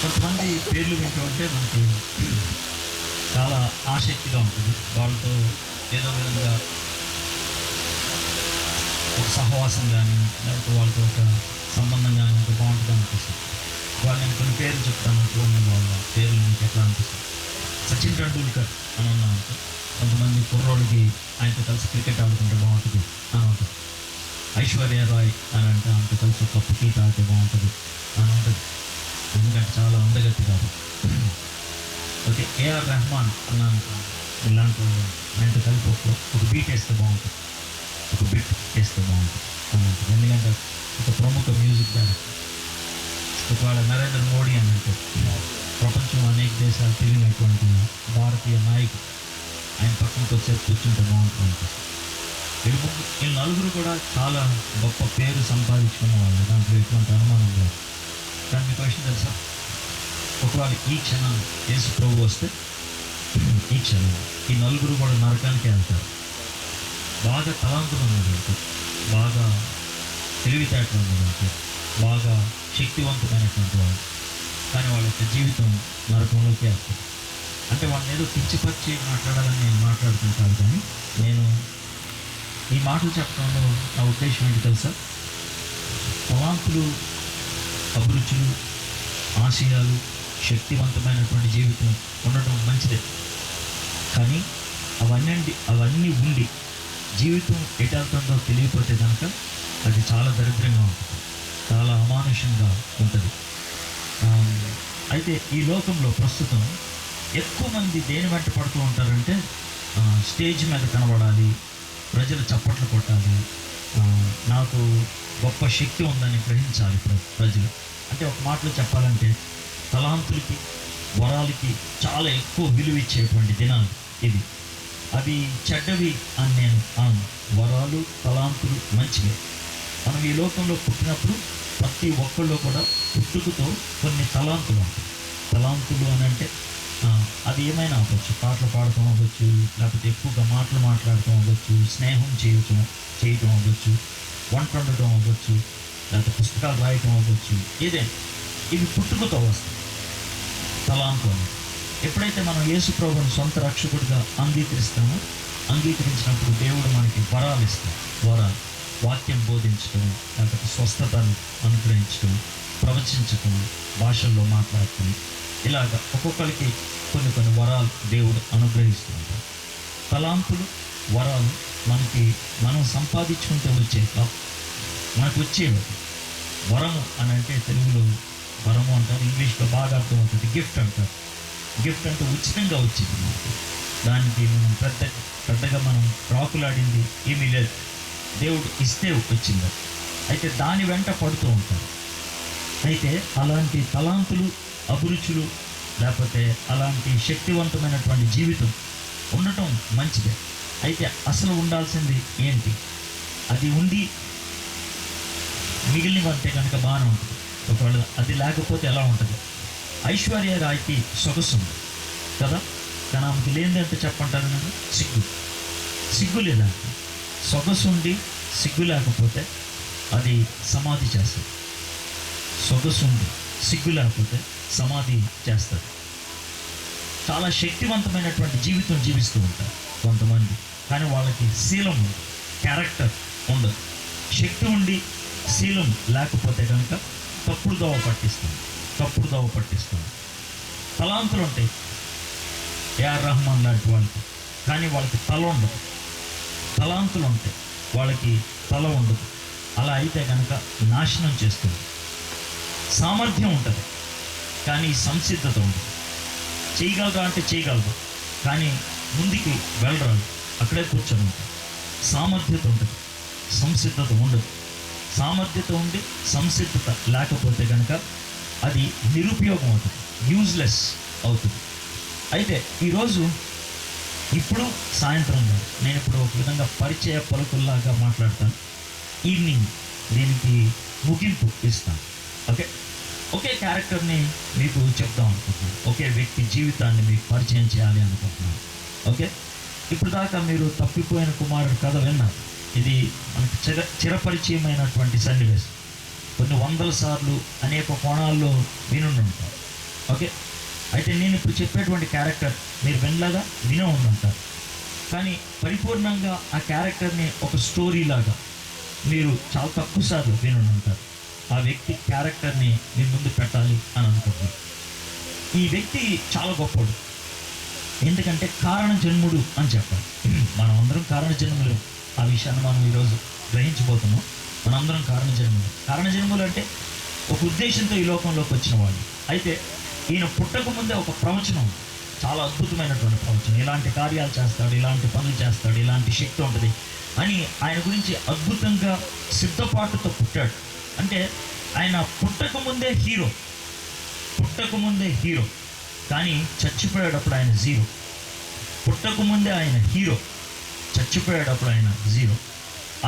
కొంతమంది పేర్లు వింటూ ఉంటే మనకి చాలా ఆసక్తిగా ఉంటుంది. వాళ్ళతో ఏదో విధంగా ఒక సహవాసం కానీ లేకపోతే వాళ్ళతో ఒక సంబంధం కానీ ఉంటే బాగుంటుంది అనిపిస్తుంది. వాళ్ళు నేను కొన్ని పేర్లు చెప్తాను, చూడండి వాళ్ళ పేర్లు మీకు ఎట్లా అనిపిస్తుంది. సచిన్ టెండూల్కర్ అని ఉన్నామంటే కొంతమంది కుర్రోడికి ఆయనతో కలిసి క్రికెట్ ఆడుకుంటే బాగుంటుంది అని ఉంటుంది. ఐశ్వర్య రాయ్ అని అంటే ఆమెతో కలిసి ఒక కప్పు టీ తాగితే బాగుంటుంది అని ఉంటుంది, ఎందుకంటే చాలా అందగత్తి కాదు. ఓకే, ఏఆర్ రెహమాన్ అన్నాను ఇలాంటి ఆయనతో కలిపి ఒక బీట్ వేస్తే బాగుంటుంది, ఒక బిట్ వేస్తే బాగుంటుంది అని ఉంటుంది, ఎందుకంటే ఒక ప్రముఖ మ్యూజిక్ డైరెక్టర్. ఒకవేళ నరేంద్ర మోడీ అని అంటే ప్రపంచం అనేక దేశాలు తిరిగినటువంటి భారతీయ నాయకుడు, ఆయన పక్కనకి వచ్చేసి కూర్చుంటే బాగుంటుంది అనిపిస్తుంది. వీళ్ళు నలుగురు కూడా చాలా గొప్ప పేరు సంపాదించుకున్న వాళ్ళు, దాంట్లో ఎటువంటి అనుమానం లేదు. కానీ మీకు విషయం తెలుసా, ఒకవేళ ఈ క్షణం యేసు ప్రభు వస్తే ఈ క్షణం ఈ నలుగురు కూడా నరకానికి వెళ్తారు. బాగా తలాంతులు ఉన్నదంటే, బాగా తెలివితేటలు ఉన్నదంటే, బాగా శక్తివంతమైనటువంటి వాళ్ళు, కానీ వాళ్ళ యొక్క జీవితం నరకంలోకి వెళ్తుంది. అంటే వాళ్ళని ఏదో పిచ్చిపచ్చి మాట్లాడాలని నేను మాట్లాడుతుంటాను, కానీ నేను ఈ మాటలు చెప్పడంలో నా ఉద్దేశం ఏంటి తెలుసా, తలాంతులు, అభిరుచులు, ఆశయాలు, శక్తివంతమైనటువంటి జీవితం ఉండటం మంచిదే. కానీ అవన్నీ ఉండి జీవితం ఎటెళ్తుందో తెలియకపోతే కనుక అది చాలా దరిద్రంగా ఉంటుంది, చాలా అమానుషంగా ఉంటుంది. అయితే ఈ లోకంలో ప్రస్తుతం ఎక్కువ మంది దేని వెంట పడుతూ ఉంటారంటే, స్టేజ్ మీద కనబడాలి, ప్రజలు చప్పట్లు కొట్టాలి, నాకు గొప్ప శక్తి ఉందని గ్రహించాలి ప్రజలు. అంటే ఒక మాటలో చెప్పాలంటే తలాంతులకి, వరాలకి చాలా ఎక్కువ విలువ ఇచ్చేటువంటి దినాలు ఇవి. అవి చెడ్డవి అని నేను వరాలు, తలాంతులు మంచివి. మనం ఈ లోకంలో పుట్టినప్పుడు ప్రతి ఒక్కళ్ళు కూడా పుట్టుకతో కొన్ని తలాంతులు ఉంటాయి. తలాంతులు అని అంటే అది ఏమైనా అవ్వచ్చు, పాటలు పాడటం అవ్వచ్చు, లేకపోతే ఎక్కువగా మాటలు మాట్లాడటం అవ్వచ్చు, స్నేహం చేయటం అవ్వచ్చు, వంట వండటం అవ్వచ్చు, లేకపోతే పుస్తకాలు రాయటం అవ్వచ్చు, ఏదైనా ఇవి పుట్టుకతో వస్తాయి తలాంతు అని. ఎప్పుడైతే మనం యేసు ప్రభువుని సొంత రక్షకుడిగా అంగీకరించినప్పుడు దేవుడు మనకి వరాలు ఇస్తాడు. వరాలు వాక్యం బోధించడం, లేకపోతే స్వస్థతను అనుగ్రహించడం, ప్రవచించటం, భాషల్లో మాట్లాడటం, ఇలాగ ఒక్కొక్కరికి కొన్ని వరాలు దేవుడు అనుగ్రహిస్తూ ఉంటాడు. తలాంతులు, వరాలు మనం సంపాదించుకుంటే మనకు వచ్చేవి. వరము అని అంటే తెలుగులో వరము అంటారు, ఇంగ్లీష్లో బాగా అర్థం అవుతుంది, గిఫ్ట్ అంటారు. గిఫ్ట్ అంటే ఉచితంగా వచ్చింది మనకి, దానికి మనం పెద్దగా మనం రాకులాడింది ఏమీ లేదు, దేవుడు ఇస్తే వచ్చింది. అయితే దాని వెంట పడుతూ ఉంటారు. అయితే అలాంటి తలాంతులు, అభిరుచులు, లేకపోతే అలాంటి శక్తివంతమైనటువంటి జీవితం ఉండటం మంచిదే. అయితే అసలు ఉండాల్సింది ఏంటి, అది ఉండి మిగిలినవంటే కనుక బాగానే ఉంటుంది. ఒకవేళ అది లేకపోతే ఎలా ఉంటుంది? ఐశ్వర్య రాయ్కి సొగసు ఉంది కదా, కానీ ఆమెకి లేనిదంటే చెప్పంటారు నేను, సిగ్గు లేదంటే. సొగసు ఉండి సిగ్గు లేకపోతే అది సమాధి చేస్తుంది. సొగసు ఉండి సిగ్గు లేకపోతే సమాధి చేస్తారు. చాలా శక్తివంతమైనటువంటి జీవితం జీవిస్తూ ఉంటారు కొంతమంది, కానీ వాళ్ళకి శీలం ఉంది, క్యారెక్టర్ ఉండదు. శక్తి ఉండి శీలం లేకపోతే కనుక తప్పుడు దోవ పట్టిస్తుంది. తలాంతులు ఉంటాయి ఏఆర్ రెహమాన్ లాంటి వాళ్ళకి, కానీ వాళ్ళకి తల ఉండదు. తలాంతులు ఉంటాయి, వాళ్ళకి తల ఉండదు. అలా అయితే కనుక నాశనం చేస్తుంది. సామర్థ్యం ఉంటుంది, కానీ సంసిద్ధత ఉండదు. చేయగలరా అంటే చేయగలరు, కానీ ముందుకి వెళ్ళరాదు, అక్కడే కూర్చొని ఉంటుంది. సామర్థ్యత ఉంటుంది, సంసిద్ధత ఉండదు. సామర్థ్యత ఉండి సంసిద్ధత లేకపోతే కనుక అది నిరుపయోగం అవుతుంది, యూజ్లెస్ అవుతుంది. అయితే ఈరోజు ఇప్పుడు సాయంత్రం నేను ఇప్పుడు ఒక విధంగా పరిచయ పలుకుల్లాగా మాట్లాడతాను. ఈవినింగ్ దీనికి ముగింపు ఇస్తాను. ఒకే క్యారెక్టర్ని మీకు చెప్దాం అనుకుంటున్నాను, ఒకే వ్యక్తి జీవితాన్ని మీకు పరిచయం చేయాలి అనుకుంటున్నాను. ఇప్పుడు దాకా మీరు తప్పిపోయిన కుమారుడు కథ విన్నారు. ఇది మనకి చిరపరిచయమైనటువంటి సన్నివేశం. కొన్ని వందల సార్లు అనేక కోణాల్లో వినుంటారు. ఓకే. అయితే నేను ఇప్పుడు చెప్పేటువంటి క్యారెక్టర్ మీరు వినలేదా? వినే ఉండుంటారు. కానీ పరిపూర్ణంగా ఆ క్యారెక్టర్ని ఒక స్టోరీ లాగా మీరు చాలా తక్కువ సార్లు విని ఉంటారు. ఆ వ్యక్తి క్యారెక్టర్ని మీ ముందు పెట్టాలి అని అనుకుంటున్నారు. ఈ వ్యక్తి చాలా గొప్పడు. ఎందుకంటే కారణ జన్ముడు అని చెప్పాలి. మనం అందరం కారణ జన్ములు. ఆ విషయాన్ని మనం ఈరోజు గ్రహించబోతున్నాం. మనందరం కారణ జన్ములు. కారణ జన్ములు అంటే ఒక ఉద్దేశంతో ఈ లోకంలోకి వచ్చిన వాళ్ళు. అయితే ఈయన పుట్టక ముందే ఒక ప్రవచనం, చాలా అద్భుతమైనటువంటి ప్రవచనం. ఇలాంటి కార్యాలు చేస్తాడు, ఇలాంటి పనులు చేస్తాడు, ఇలాంటి శక్తి ఉంటుంది అని ఆయన గురించి అద్భుతంగా సిద్ధపాటుతో పుట్టాడు. అంటే ఆయన పుట్టకముందే హీరో, పుట్టకముందే హీరో, కానీ చచ్చిపోయేటప్పుడు ఆయన జీరో. పుట్టకముందే ఆయన హీరో, చచ్చిపోయేటప్పుడు ఆయన జీరో.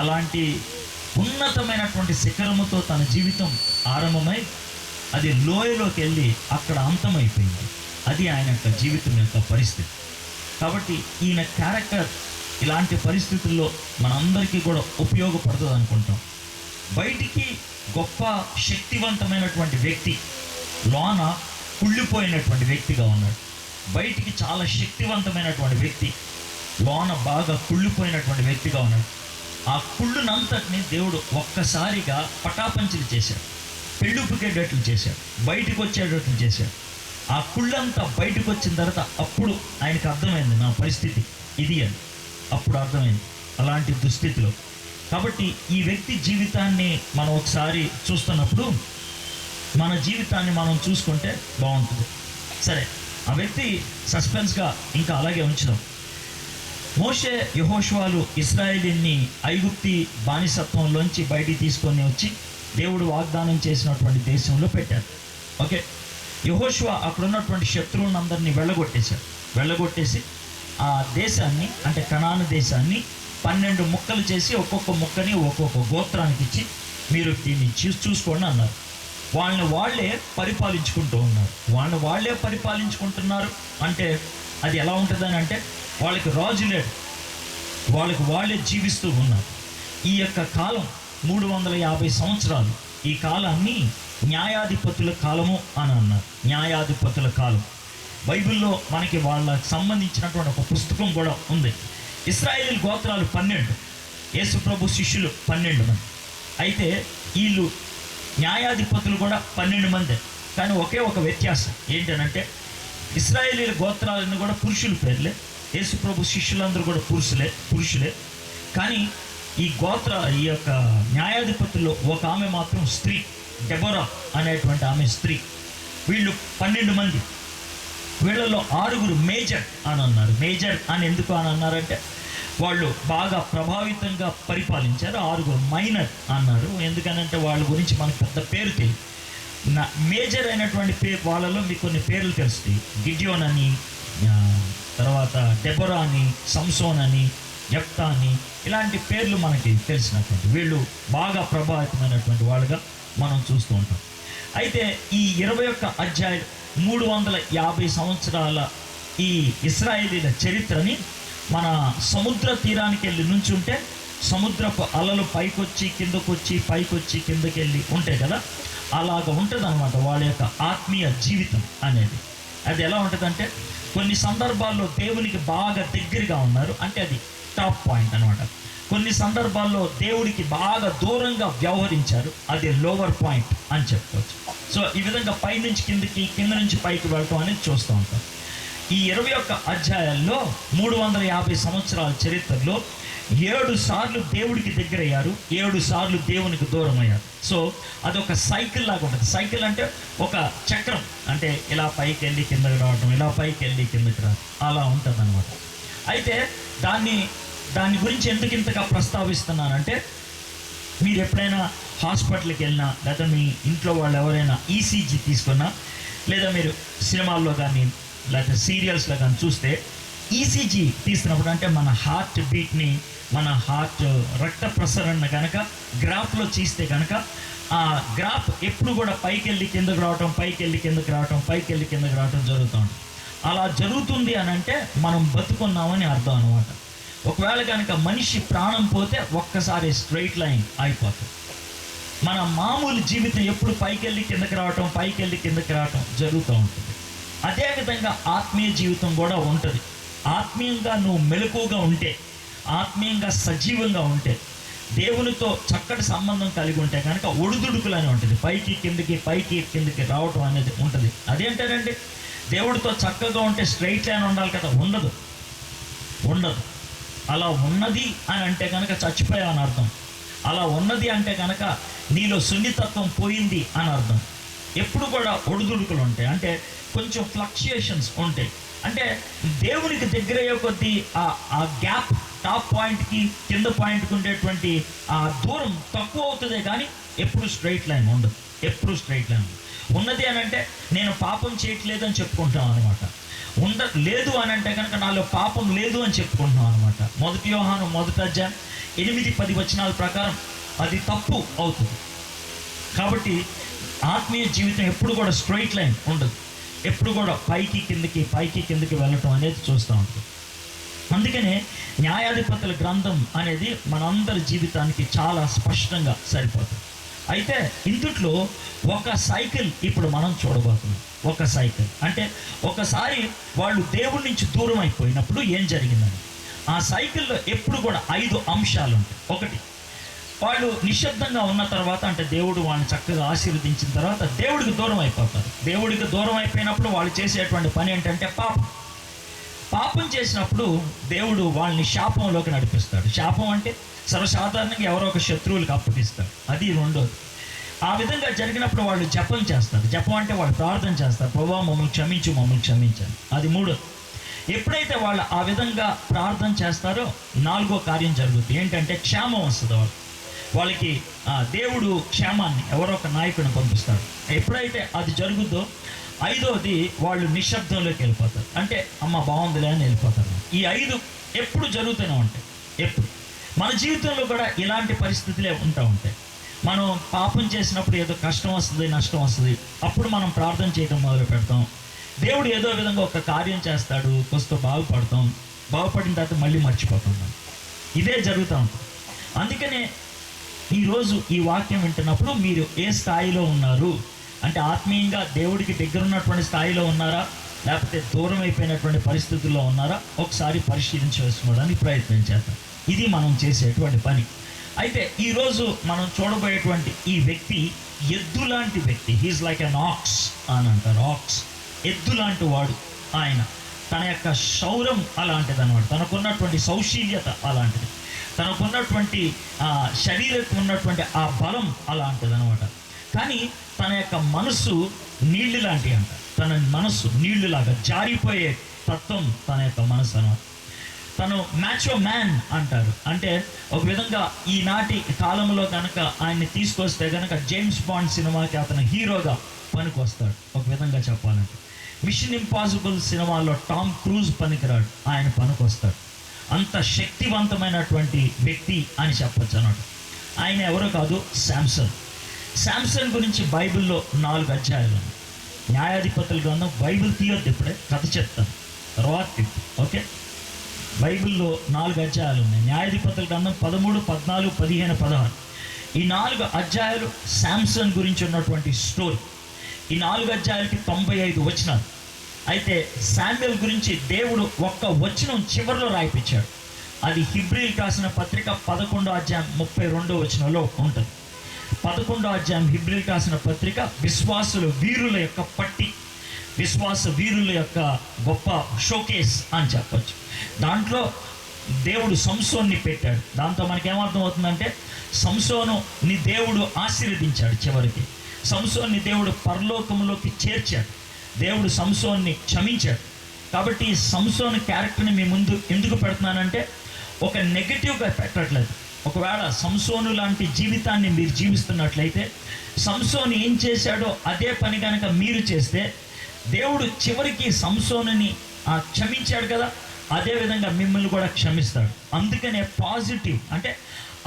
అలాంటి ఉన్నతమైనటువంటి శిఖరముతో తన జీవితం ఆరంభమై అది లోయలోకి వెళ్ళి అక్కడ అంతమైపోయింది. అది ఆయన యొక్క జీవితం యొక్క పరిస్థితి. కాబట్టి ఈయన క్యారెక్టర్ ఇలాంటి పరిస్థితుల్లో మనందరికీ కూడా ఉపయోగపడుతుంది అనుకుంటాం. బయటికి గొప్ప శక్తివంతమైనటువంటి వ్యక్తి, లోన కుళ్ళిపోయినటువంటి వ్యక్తిగా ఉన్నాడు. బయటికి చాలా శక్తివంతమైనటువంటి వ్యక్తి, లోన బాగా కుళ్ళిపోయినటువంటి వ్యక్తిగా ఉన్నాడు. ఆ కుళ్ళునంతటిని దేవుడు ఒక్కసారిగా పటాపంచలు చేశాడు, పెళ్ళుపుకేటట్లు చేశాడు, బయటికి వచ్చేటట్లు చేశాడు. ఆ కుళ్ళంతా బయటకు వచ్చిన తర్వాత అప్పుడు ఆయనకు అర్థమైంది నా పరిస్థితి ఇది అని. అప్పుడు అర్థమైంది అలాంటి దుస్థితిలో. కాబట్టి ఈ వ్యక్తి జీవితాన్ని మనం ఒకసారి చూస్తున్నప్పుడు మన జీవితాన్ని మనం చూసుకుంటే బాగుంటుంది. సరే, ఆ వ్యక్తి సస్పెన్స్గా ఇంకా అలాగే ఉంచుదాం. మోషే యెహోషువలు ఇశ్రాయేలీని ఐగుప్తి బానిసత్వంలోంచి బయటికి తీసుకొని వచ్చి దేవుడు వాగ్దానం చేసినటువంటి దేశంలో పెట్టారు. ఓకే. యెహోషువ అక్కడ ఉన్నటువంటి శత్రువులందరినీ వెళ్ళగొట్టేసి ఆ దేశాన్ని, అంటే కనాను దేశాన్ని 12 ముక్కలు చేసి ఒక్కొక్క ముక్కని ఒక్కొక్క గోత్రానికి ఇచ్చి మీరు దీన్ని చూసుకోండి అన్నారు. వాళ్ళే పరిపాలించుకుంటూ ఉన్నారు. వాళ్ళే పరిపాలించుకుంటున్నారు అంటే అది ఎలా ఉంటుందని అంటే వాళ్ళకి రాజు లేడు, వాళ్ళే జీవిస్తూ ఉన్నారు. ఈ యొక్క కాలం 350 సంవత్సరాలు. ఈ కాలాన్ని న్యాయాధిపతుల కాలము అని అన్నారు. న్యాయాధిపతుల కాలం. బైబిల్లో మనకి వాళ్ళకి సంబంధించినటువంటి ఒక పుస్తకం కూడా ఉంది. ఇశ్రాయేలు గోత్రాలు 12, యేసుప్రభు శిష్యులు 12 మంది. అయితే వీళ్ళు న్యాయాధిపతులు కూడా 12 మంది. కానీ ఒకే ఒక వ్యత్యాసం ఏంటనంటే ఇశ్రాయేలీల గోత్రాలను కూడా పురుషుల పేర్లే, యేసుప్రభు శిష్యులందరూ కూడా పురుషులే. కానీ ఈ యొక్క న్యాయాధిపతుల్లో ఒక ఆమె మాత్రం స్త్రీ, డెబోరా అనేటువంటి ఆమె స్త్రీ. వీళ్ళు 12 మంది. వీళ్ళలో 6 మేజర్ అని అన్నారు. మేజర్ అని ఎందుకు అని అన్నారంటే వాళ్ళు బాగా ప్రభావితంగా పరిపాలించారు. 6 మైనర్ అన్నారు. ఎందుకనంటే వాళ్ళ గురించి మనకు పెద్ద పేరు తెలియదు. మేజర్ అయినటువంటి వాళ్ళలో మీకు కొన్ని పేర్లు తెలుస్తాయి. గిడియోన్ అని, తర్వాత డెబోరా అని, సంసోన్ అని, యెఫ్తా అని, ఇలాంటి పేర్లు మనకి తెలిసినటువంటి వీళ్ళు బాగా ప్రభావితమైనటువంటి వాళ్ళుగా మనం చూస్తూ ఉంటాం. అయితే ఈ 21 అధ్యాయం 350 సంవత్సరాల ఈ ఇశ్రాయేలీల చరిత్రని మన సముద్ర తీరానికి వెళ్ళి నుంచుంటే సముద్రపు అలలు పైకొచ్చి కిందకొచ్చి పైకొచ్చి కిందకి వెళ్ళి ఉంటాయి కదా, అలాగ ఉంటుంది అనమాట వాళ్ళ యొక్క ఆత్మీయ జీవితం అనేది. అది ఎలా ఉంటుందంటే కొన్ని సందర్భాల్లో దేవునికి బాగా దగ్గరగా ఉన్నారు అంటే అది టాప్ పాయింట్ అనమాట. కొన్ని సందర్భాల్లో దేవుడికి బాగా దూరంగా వ్యవహరించారు, అది లోవర్ పాయింట్ అని చెప్పుకోవచ్చు. సో ఈ విధంగా పై నుంచి కిందకి, కింద నుంచి పైకి వెళ్ళటం అనేది చూస్తూ ఉంటాం. ఈ 21 అధ్యాయాల్లో 350 సంవత్సరాల చరిత్రలో 7 సార్లు దేవుడికి దగ్గరయ్యారు, 7 సార్లు దేవునికి దూరం అయ్యారు. సో అదొక సైకిల్ లాగా ఉంటుంది. సైకిల్ అంటే ఒక చక్రం, అంటే ఇలా పైకి వెళ్ళి కిందకి రావడం, ఇలా పైకి వెళ్ళి కిందకి రావడం, అలా ఉంటుంది అనమాట. అయితే దాని గురించి ఎందుకు ఇంతగా ప్రస్తావిస్తున్నానంటే మీరు ఎప్పుడైనా హాస్పిటల్కి వెళ్ళినా, లేదా మీ ఇంట్లో వాళ్ళు ఎవరైనా ఈసీజీ తీసుకున్నా, లేదా మీరు సినిమాల్లో కానీ లేకపోతే సీరియల్స్లో కానీ చూస్తే ఈసీజీ తీసినప్పుడు అంటే మన హార్ట్ బీట్ని, మన హార్ట్ రక్త ప్రసరణ కనుక గ్రాఫ్లో తీస్తే కనుక ఆ గ్రాఫ్ ఎప్పుడు కూడా పైకి వెళ్ళి కిందకి రావటం, పైకి వెళ్ళి కిందకి రావటం, పైకి వెళ్ళి కిందకి రావటం జరుగుతూ ఉంటుంది. అలా జరుగుతుంది అని అంటే మనం బతుకున్నామని అర్థం అనమాట. ఒకవేళ కనుక మనిషి ప్రాణం పోతే ఒక్కసారి స్ట్రైట్ లైన్ అయిపోతుంది. మన మామూలు జీవితం ఎప్పుడు పైకి వెళ్ళి కిందకి రావటం, పైకి వెళ్ళి కిందకి రావటం జరుగుతూ ఉంటుంది. అదేవిధంగా ఆత్మీయ జీవితం కూడా ఉంటుంది. ఆత్మీయంగా నువ్వు మెలకువగా ఉంటే, ఆత్మీయంగా సజీవంగా ఉంటే, దేవునితో చక్కటి సంబంధం కలిగి ఉంటే కనుక ఒడిదుడుకులు అని ఉంటుంది. పైకి కిందకి పైకి కిందకి రావటం అనేది ఉంటుంది. అదేంటంటే దేవుడితో చక్కగా ఉంటే స్ట్రైట్ లైన్ ఉండాలి కదా, ఉండదు. అలా ఉన్నది అని అంటే కనుక చచ్చిపోయావు అని అర్థం. అలా ఉన్నది అంటే కనుక నీలో సున్నితత్వం పోయింది అని అర్థం. ఎప్పుడు కూడా ఒడిదుడుకులు ఉంటాయి, అంటే కొంచెం ఫ్లక్చుయేషన్స్ ఉంటాయి. అంటే దేవునికి దగ్గర అయ్యే కొద్దీ ఆ గ్యాప్ టాప్ పాయింట్కి కింద పాయింట్కి ఉండేటువంటి ఆ దూరం తక్కువ అవుతుందే కానీ ఎప్పుడు స్ట్రైట్ లైన్ ఉండదు. ఉన్నది అని అంటే నేను పాపం చేయట్లేదు అని చెప్పుకుంటాం అనమాట. లేదు అని అంటే కనుక నాలో పాపం లేదు అని చెప్పుకుంటున్నాం అనమాట. 1 యోహాను 1:8-10 వచనాల ప్రకారం అది తప్పు అవుతుంది. కాబట్టి ఆత్మీయ జీవితం ఎప్పుడు కూడా స్ట్రైట్ లైన్ ఉండదు. ఎప్పుడు కూడా పైకి కిందకి వెళ్ళటం అనేది చూస్తూ ఉంటుంది. అందుకనే న్యాయాధిపతుల గ్రంథం అనేది మనందరి జీవితానికి చాలా స్పష్టంగా సరిపోతుంది. అయితే ఇందుట్లో ఒక సైకిల్ ఇప్పుడు మనం చూడబోతున్నాం. ఒక సైకిల్ అంటే ఒకసారి వాళ్ళు దేవుడి నుంచి దూరం అయిపోయినప్పుడు ఏం జరిగిందని. ఆ సైకిల్లో ఎప్పుడు కూడా 5 అంశాలు ఉంటాయి. ఒకటి, వాళ్ళు నిశ్శబ్దంగా ఉన్న తర్వాత, అంటే దేవుడు వాళ్ళని చక్కగా ఆశీర్వదించిన తర్వాత దేవుడికి దూరం అయిపోతారు. దేవుడికి దూరం అయిపోయినప్పుడు వాళ్ళు చేసేటువంటి పని ఏంటంటే పాపం చేసినప్పుడు దేవుడు వాళ్ళని శాపంలోకి నడిపిస్తాడు. శాపం అంటే సర్వసాధారణంగా ఎవరో ఒక శత్రువులకు అప్పగిస్తాడు. అది రెండోది. ఆ విధంగా జరిగినప్పుడు వాళ్ళు జపం చేస్తారు. జపం అంటే వాళ్ళు ప్రార్థన చేస్తారు, ప్రభువా మమ్మల్ని క్షమించని. అది మూడోది. ఎప్పుడైతే వాళ్ళు ఆ విధంగా ప్రార్థన చేస్తారో 4వ కార్యం జరుగుతుంది. ఏంటంటే క్షేమం వస్తుంది. వాళ్ళకి దేవుడు క్షేమాన్ని ఎవరో ఒక నాయకుడిని పంపిస్తాడు. ఎప్పుడైతే అది జరుగుతుందో 5వది వాళ్ళు నిశ్శబ్దంలోకి వెళ్ళిపోతారు. అంటే అమ్మ బాగుందిలే అని వెళ్ళిపోతారు. ఈ 5 ఎప్పుడు జరుగుతూనే ఉంటాయి. ఎప్పుడు మన జీవితంలో కూడా ఇలాంటి పరిస్థితులే ఉంటాయి. మనం పాపం చేసినప్పుడు ఏదో కష్టం వస్తుంది, నష్టం వస్తుంది. అప్పుడు మనం ప్రార్థన చేయడం మొదలు పెడతాం. దేవుడు ఏదో విధంగా ఒక కార్యం చేస్తాడు, కొంత బాగుపడిన తర్వాత మళ్ళీ మర్చిపోతున్నాం. ఇదే జరుగుతూ ఉంటుంది. అందుకనే ఈరోజు ఈ వాక్యం వింటున్నప్పుడు మీరు ఏ స్థాయిలో ఉన్నారు అంటే, ఆత్మీయంగా దేవుడికి దగ్గర ఉన్నటువంటి స్థాయిలో ఉన్నారా, లేకపోతే దూరం అయిపోయినటువంటి పరిస్థితుల్లో ఉన్నారా, ఒకసారి పరిశీలించి వేసుకోవడానికి ప్రయత్నం చేద్దాం. ఇది మనం చేసేటువంటి పని. అయితే ఈరోజు మనం చూడబోయేటువంటి ఈ వ్యక్తి ఎద్దు లాంటి వ్యక్తి. హీఈస్ లైక్ అన్ ఆక్స్ అని అంటారు. ఆక్స్ ఎద్దు లాంటి వాడు. ఆయన తన యొక్క శౌర్యం అలాంటిది అనమాట. తనకున్నటువంటి సౌశీల్యత అలాంటిది. తనకున్నటువంటి శరీరకు ఉన్నటువంటి ఆ బలం అలాంటిది అనమాట. కానీ తన యొక్క మనసు నీళ్లు లాంటి అంట. తన మనస్సు నీళ్లులాగా జారిపోయే తత్వం తన యొక్క మనసు అనమాట. తను మ్యాచో మ్యాన్ అంటారు. అంటే ఒక విధంగా ఈనాటి కాలంలో కనుక ఆయన్ని తీసుకొస్తే కనుక జేమ్స్ బాండ్ సినిమాకి అతను హీరోగా పనికి వస్తాడు. ఒక విధంగా చెప్పాలంటే మిషన్ ఇంపాసిబుల్ సినిమాలో టామ్ క్రూజ్ పనికిరాడు, ఆయన పనికి వస్తాడు. అంత శక్తివంతమైనటువంటి వ్యక్తి అని చెప్పచ్చు అన్నట్టు. ఆయన ఎవరో కాదు, శాంసన్ గురించి బైబిల్లో 4 అధ్యాయాలు ఉన్నాయి. న్యాయాధిపతుల గ్రంథం బైబిల్ తీయొద్దు, ఇప్పుడే కథ చెప్తాను తర్వాత. ఓకే, బైబిల్లో 4 అధ్యాయాలు ఉన్నాయి. న్యాయాధిపతుల గ్రంథం 13, 14, 15, 16. ఈ 4 అధ్యాయాలు శాంసన్ గురించి ఉన్నటువంటి స్టోరీ. ఈ 4 అధ్యాయాలకి 95 వచనాలు. అయితే శామ్యూయల్ గురించి దేవుడు ఒక్క వచనం చివరిలో రాయిపించాడు. అది హెబ్రీయులకు రాసిన పత్రిక 11వ అధ్యాయం 32వ వచనంలో ఉంటుంది. 11వ అధ్యాయం హెబ్రీయులకు రాసిన పత్రిక వీరుల యొక్క పట్టి, విశ్వాస వీరుల యొక్క గొప్ప షోకేస్ అని చెప్పచ్చు. దాంట్లో దేవుడు సంసోన్ని పెట్టాడు. దాంతో మనకేమర్థం అవుతుందంటే, సంసోనుని దేవుడు ఆశీర్వదించాడు. చివరికి సంసోన్ని దేవుడు పరలోకంలోకి చేర్చాడు. దేవుడు సంసోన్ని క్షమించాడు. కాబట్టి ఈ సంసోన్ క్యారెక్టర్ని మీ ముందు ఎందుకు పెడుతున్నానంటే, ఒక నెగటివ్గా పెట్టట్లేదు. ఒకవేళ సంసోను లాంటి జీవితాన్ని మీరు జీవిస్తున్నట్లయితే, సంసోను ఏం చేశాడో అదే పని కనుక మీరు చేస్తే, దేవుడు చివరికి సంసోనుని క్షమించాడు కదా, అదేవిధంగా మిమ్మల్ని కూడా క్షమిస్తాడు. అందుకనే పాజిటివ్ అంటే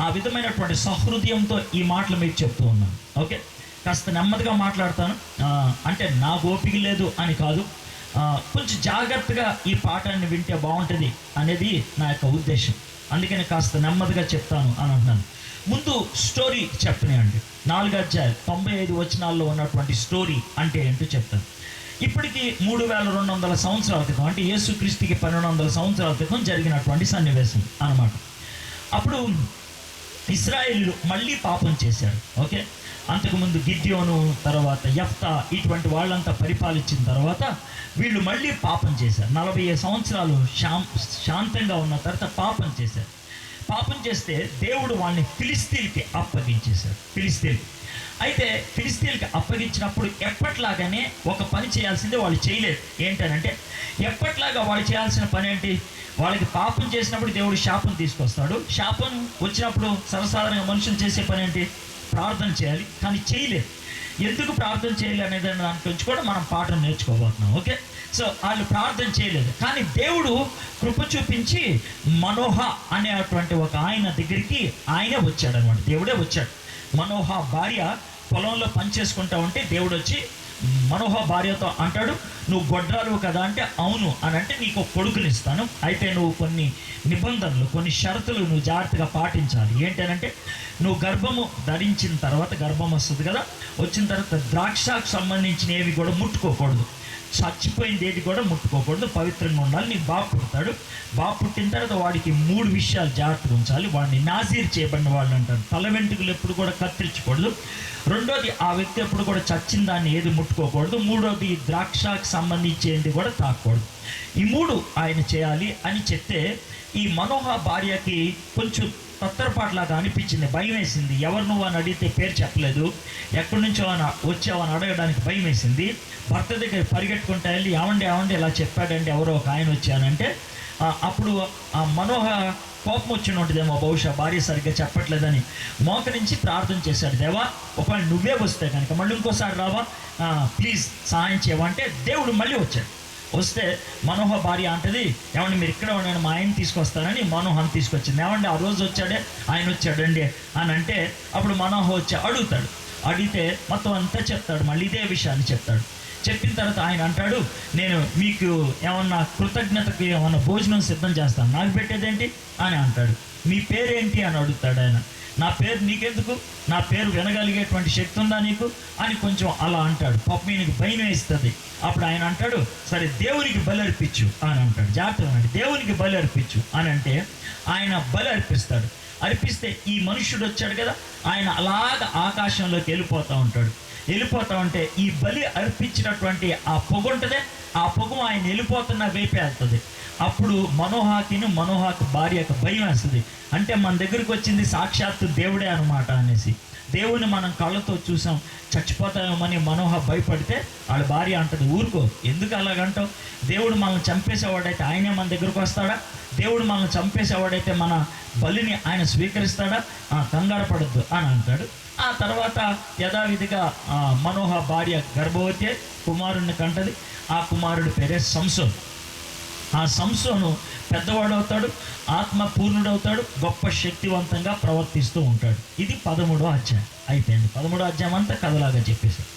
ఆ విధమైనటువంటి సహృదయంతో ఈ మాటలు మీకు చెప్తూ ఉన్నాను. ఓకే, కాస్త నెమ్మదిగా మాట్లాడతాను. అంటే నా ఓపిక లేదు అని కాదు, కొంచెం జాగ్రత్తగా ఈ పాఠాన్ని వింటే బాగుంటుంది అనేది నా యొక్క ఉద్దేశం. అందుకని కాస్త నెమ్మదిగా చెప్తాను అని అంటున్నాను. ముందు స్టోరీ చెప్పనియండి. 4 అధ్యాయాలు 95 వచనాల్లో ఉన్నటువంటి స్టోరీ అంటే ఏంటో చెప్తాను. ఇప్పటికి 3200 సంవత్సరాల క్రితం, అంటే యేసుక్రీస్తుకి 1200 సంవత్సరాల క్రితం జరిగినటువంటి సన్నివేశం అన్నమాట. అప్పుడు ఇశ్రాయేలీయులు మళ్ళీ పాపం చేశారు. ఓకే, అంతకుముందు గిద్యోను, తర్వాత యెఫ్తా, ఇటువంటి వాళ్ళంతా పరిపాలించిన తర్వాత వీళ్ళు మళ్ళీ పాపం చేశారు. 40 సంవత్సరాలు శాంతంగా ఉన్న తర్వాత పాపం చేశారు. పాపం చేస్తే దేవుడు వాళ్ళని ఫిలిస్తీన్కి అప్పగించేశారు. అయితే ఫిలిస్తీన్కి అప్పగించినప్పుడు ఎప్పట్లాగానే ఒక పని చేయాల్సిందే వాళ్ళు చేయలేదు. ఏంటనంటే, ఎప్పట్లాగా వాళ్ళు చేయాల్సిన పని ఏంటి? వాళ్ళకి పాపం చేసినప్పుడు దేవుడు శాపం తీసుకొస్తాడు. శాపం వచ్చినప్పుడు సర్వసాధారణంగా మనుషులు చేసే పని ఏంటి? ప్రార్థన చేయాలి. కానీ చేయలేదు. ఎందుకు ప్రార్థన చేయాలి అనేది దాని గురించి కూడా మనం పాఠం నేర్చుకోబోతున్నాం. ఓకే, సో వాళ్ళు ప్రార్థన చేయలేదు. కానీ దేవుడు కృప చూపించి మనోహ అనేటువంటి ఒక ఆయన దగ్గరికి ఆయనే వచ్చాడు అనమాట. దేవుడే వచ్చాడు. మనోహ భార్య పొలంలో పని చేసుకుంటా ఉంటే దేవుడు వచ్చి మనోహ భార్యతో అంటాడు, నువ్వు గొడ్రాలు కదా అంటే అవును అని అంటే, నీకు ఒక కొడుకునిస్తాను. అయితే నువ్వు కొన్ని నిబంధనలు, కొన్ని షరతులు నువ్వు జాగ్రత్తగా పాటించాలి. ఏంటనంటే, నువ్వు గర్భము ధరించిన తర్వాత, గర్భం వస్తుంది కదా, వచ్చిన తర్వాత ద్రాక్షకు సంబంధించిన ఏవి కూడా ముట్టుకోకూడదు. చచ్చిపోయింది ఏది కూడా ముట్టుకోకూడదు. పవిత్రంగా ఉండాలి. నీకు బాబు పుడతాడు. బాబు పుట్టిన తర్వాత వాడికి 3 విషయాలు జాగ్రత్తగా ఉంచాలి. వాడిని నాజీర్ చేయబడిన వాళ్ళు అంటారు. తల వెంట్రుకలు ఎప్పుడు కూడా కత్తిరించకూడదు. రెండోది, ఆ వ్యక్తి ఎప్పుడు కూడా చచ్చిన దాన్ని ఏది ముట్టుకోకూడదు. మూడోది, ద్రాక్షకు సంబంధించేది కూడా తాకూడదు. ఈ 3 ఆయన చేయాలి అని చెప్తే, ఈ మనోహ భార్యకి కొంచెం తత్తరపాటులాగా అనిపించింది, భయం వేసింది. ఎవరు నువ్వు అని అడిగితే పేరు చెప్పలేదు. ఎక్కడి నుంచో అని వచ్చావని అడగడానికి భయం వేసింది. భర్త దగ్గర పరిగెట్టుకుంటా వెళ్ళి, ఏమండి ఇలా చెప్పాడండి ఎవరో ఒక ఆయన వచ్చానంటే, అప్పుడు ఆ మనోహ కోపం వచ్చి ఉంటుందేమో బహుశా, భార్య సరిగ్గా చెప్పట్లేదని మోకరించి ప్రార్థన చేశాడు. దేవా, ఒకవేళ నువ్వే వస్తే కనుక మళ్ళీ ఇంకోసారి రావా, ప్లీజ్ సహాయం చేయవా అంటే దేవుడు మళ్ళీ వచ్చాడు. వస్తే మనోహ భార్య అంటది, ఏమండి మీరు ఇక్కడ ఉండండి, మా ఆయన తీసుకొస్తానని మనోహని తీసుకొచ్చింది. ఏమండి ఆ రోజు వచ్చాడే ఆయన వచ్చాడండి అని అంటే, అప్పుడు మనోహ వచ్చి అడిగితే మొత్తం అంతా చెప్తాడు. మళ్ళీ ఇదే విషయాన్ని చెప్తాడు. చెప్పిన తర్వాత ఆయన అంటాడు, నేను మీకు ఏమన్నా కృతజ్ఞతకి ఏమన్నా భోజనం సిద్ధం చేస్తాను, నాకు పెట్టేదేంటి అని అంటాడు. మీ పేరేంటి అని అడుగుతాడు ఆయన. నా పేరు నీకెందుకు, నా పేరు వినగలిగేటువంటి శక్తి ఉందా నీకు అని కొంచెం అలా అంటాడు. పాప నీకు భయం వేస్తుంది. అప్పుడు ఆయన అంటాడు, సరే దేవునికి బలి అర్పించు అని అంటాడు. జాగ్రత్తగా అండి, దేవునికి బలి అర్పించు అని అంటే ఆయన బలి అర్పిస్తాడు. అర్పిస్తే ఈ మనుష్యుడు వచ్చాడు కదా, ఆయన అలాగ ఆకాశంలోకి వెళ్ళిపోతూ ఉంటే ఈ బలి అర్పించినటువంటి ఆ పొగ ఉంటుందే, ఆ పొగ ఆయన వెళ్ళిపోతున్న వైపే వెళ్తుంది. అప్పుడు మనోహకి భార్యకు భయం వేస్తుంది. అంటే మన దగ్గరికి వచ్చింది సాక్షాత్తు దేవుడే అనమాట అనేసి. దేవుని మనం కళ్ళతో చూసాం, చచ్చిపోతామని మనోహ భయపడితే వాళ్ళ భార్య అంటది, ఊరుకో, ఎందుకు అలాగంటావు? దేవుడు మనల్ని చంపేసేవాడైతే ఆయనే మన దగ్గరకు వస్తాడా? దేవుడు మనల్ని చంపేసేవాడైతే మన బలిని ఆయన స్వీకరిస్తాడా? కంగారు పడద్దు అని అంటాడు. ఆ తర్వాత యథావిధిగా మనోహ భార్య గర్భవతి కుమారుడిని కంటది. ఆ కుమారుడి పేరే సంసోను. ఆ సంసోను పెద్దవాడు అవుతాడు, ఆత్మ పూర్ణుడవుతాడు, గొప్ప శక్తివంతంగా ప్రవర్తిస్తూ ఉంటాడు. ఇది 13వ అధ్యాయం అయిపోయింది. 13వ అధ్యాయం అంతా కథలాగా చెప్పేశారు.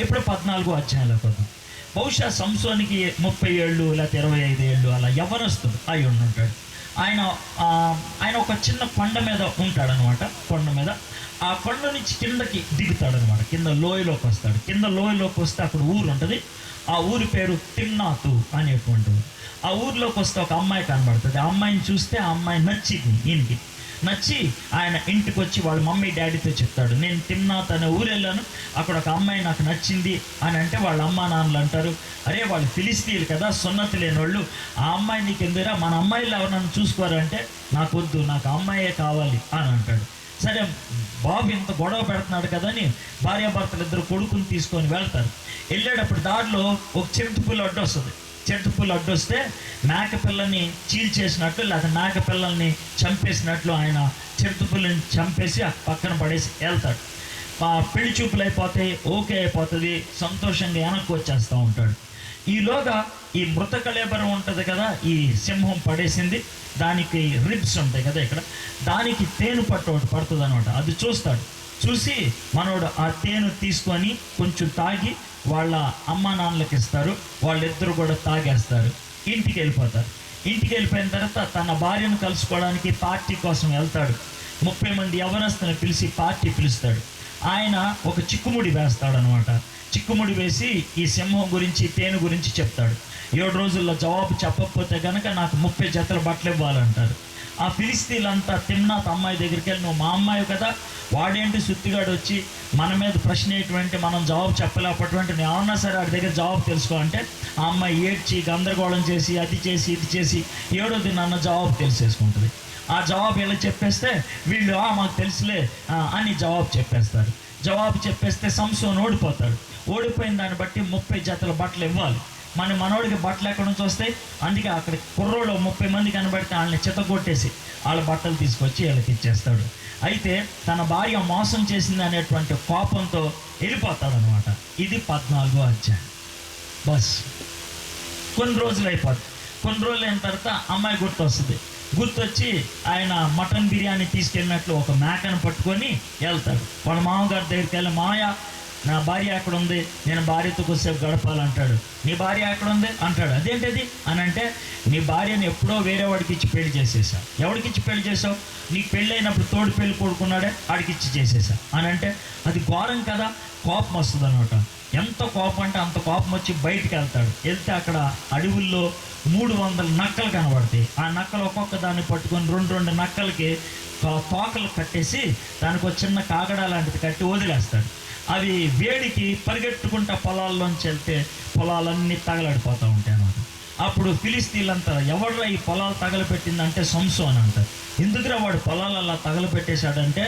ఇప్పుడు 14వ అధ్యాయంలోకి వద్దాం. బహుశా సంసోనికి 30 ఏళ్ళు లేకపోతే 25 ఏళ్ళు అలా యవ్వనస్తుడు అయి ఉంటాడు. ఆయన ఒక చిన్న కొండ మీద ఉంటాడనమాట. కొండ మీద, ఆ కొండ నుంచి కిందకి దిగుతాడనమాట. కింద లోయలోకి వస్తాడు. కింద లోయలోకి వస్తే అక్కడ ఊరు ఉంటుంది. ఆ ఊరి పేరు తిమ్నాతు అనేటువంటిది. ఆ ఊరిలోకి వస్తే ఒక అమ్మాయి కనబడుతుంది. ఆ అమ్మాయిని చూస్తే ఆ అమ్మాయి నచ్చింది. ఈయనకి నచ్చి ఆయన ఇంటికి వచ్చి వాళ్ళ మమ్మీ డాడీతో చెప్తాడు, నేను తిమ్నాత్ అనే ఊరు వెళ్ళాను, అక్కడ ఒక అమ్మాయి నాకు నచ్చింది అని అంటే వాళ్ళ అమ్మా నాన్నలు అంటారు, అరే వాళ్ళు ఫిలిస్తీన్లు కదా, సున్నతి లేని వాళ్ళు, ఆ అమ్మాయి నీకు ఎందుకురా, మన అమ్మాయిలు ఎవరు నన్ను చూసుకోరంటే నాకు వద్దు, నాకు అమ్మాయే కావాలి అని అంటాడు. సరే బాబు ఇంత గొడవ పెడుతున్నాడు కదా అని భార్యాభర్తలు ఇద్దరు కొడుకుని తీసుకొని వెళ్తారు. వెళ్ళేటప్పుడు దారిలో ఒక చింతపుల్లి అడ్డు వస్తుంది. చింతపుల్లి అడ్డు వస్తే మేకపిల్లని చీల్చేసినట్లు లేదా మేకపిల్లల్ని చంపేసినట్లు ఆయన చింతపుల్లిని చంపేసి పక్కన పడేసి వెళ్తాడు. పెళ్లి చూపులు అయిపోతాయి, ఓకే అయిపోతుంది, సంతోషంగా వెనక్కి వచ్చేస్తూ ఉంటాడు. ఈలోగా ఈ మృత కళేబరం ఉంటుంది కదా, ఈ సింహం పడేసింది, దానికి రిబ్స్ ఉంటాయి కదా ఇక్కడ, దానికి తేను ఒకటి పడుతుంది అనమాట. అది చూస్తాడు. చూసి మనోడు ఆ తేను తీసుకొని కొంచెం తాగి వాళ్ళ అమ్మా నాన్నలకు ఇస్తారు. వాళ్ళిద్దరు కూడా తాగేస్తారు. ఇంటికి వెళ్ళిపోతారు. ఇంటికి వెళ్ళిపోయిన తర్వాత తన భార్యను కలుసుకోవడానికి పార్టీ కోసం వెళ్తాడు. 30 మంది యవనస్తుని పిలిచి పార్టీ పిలుస్తాడు. ఆయన ఒక చిక్కుముడి వేస్తాడనమాట. చిక్కుముడి వేసి ఈ సింహం గురించి, తేనె గురించి చెప్తాడు. 7 రోజుల్లో జవాబు చెప్పకపోతే కనుక నాకు 30 జతల బట్టలు ఇవ్వాలంటారు. ఆ ఫిలిస్తీన్లంతా తిమ్నాత్ అమ్మాయి దగ్గరికి వెళ్ళి, నువ్వు మా అమ్మాయి కదా, వాడేంటి సుత్తిగాడు వచ్చి మన మీద ప్రశ్న ఏంటి, మనం జవాబు చెప్పలేకపోతే నేను ఏమన్నా సరే వాడి దగ్గర జవాబు తెలుసుకో అంటే, ఆ అమ్మాయి ఏడ్చి గందరగోళం చేసి అది చేసి ఇది చేసి 7వ దినాన్న జవాబు తెలిసేసుకుంటుంది. ఆ జవాబు ఇలా చెప్పేస్తే వీళ్ళు మాకు తెలుసులే అని జవాబు చెప్పేస్తారు. జవాబు చెప్పేస్తే సంసోను ఓడిపోతాడు. ఓడిపోయిన దాన్ని బట్టి 30 జతల బట్టలు ఇవ్వాలి. మనోడికి బట్టలు ఎక్కడి నుంచి వస్తాయి? అందుకే అక్కడ కుర్రోళ్ళు 30 మంది కనబడితే వాళ్ళని చితగొట్టేసి వాళ్ళ బట్టలు తీసుకొచ్చి వీళ్ళకి ఇచ్చేస్తాడు. అయితే తన భార్య మోసం చేసింది అనేటువంటి కోపంతో వెళ్ళిపోతాడనమాట. ఇది 14వ అధ్యాయం. బస్ కొన్ని రోజులు అయిపోద్ది. కొన్ని రోజులు అయిన తర్వాత అమ్మాయి గుర్తొచ్చి ఆయన మటన్ బిర్యానీ తీసుకెళ్ళినట్లు ఒక మేకను పట్టుకొని వెళ్తాడు. వాళ్ళ మామగారి దగ్గరికి వెళ్ళి, మామయ్య నా భార్య ఎక్కడ ఉంది, నేను భార్యతో కొద్దిసేపు గడపాలంటాడు. నీ భార్య ఎక్కడ ఉంది అంటాడు. అదేంటిది అని అంటే, నీ భార్యను ఎప్పుడో వేరే వాడికి ఇచ్చి పెళ్లి చేసేసావు. ఎవరికి ఇచ్చి పెళ్లి చేసావు? నీకు పెళ్ళి అయినప్పుడు తోడు పెళ్ళి కొడుకున్నాడే ఆడికి ఇచ్చి చేసేసా అని అంటే, అది ఘోరం కదా. కోపం వస్తుంది అనమాట. ఎంత కోపం అంటే అంత కోపం వచ్చి బయటికి వెళ్తే అక్కడ అడవుల్లో 300 నక్కలు కనబడతాయి. ఆ నక్కలు ఒక్కొక్క దాన్ని పట్టుకొని 2 నక్కలకి తోకలు కట్టేసి దానికి ఒక చిన్న కాగడా లాంటిది కట్టి వదిలేస్తాడు. అవి వేడికి పరిగెట్టుకుంటా పొలాల్లోంచి వెళ్తే పొలాలన్నీ తగలడిపోతూ ఉంటాయి అన్నమాట. అప్పుడు ఫిలిస్తీన్లంతా, ఎవడ్రా ఈ పొలాలు తగలపెట్టిందంటే సంసోన్ అంటారు. ఎందుకురా వాడు పొలాలు అలా తగలపెట్టేశాడంటే,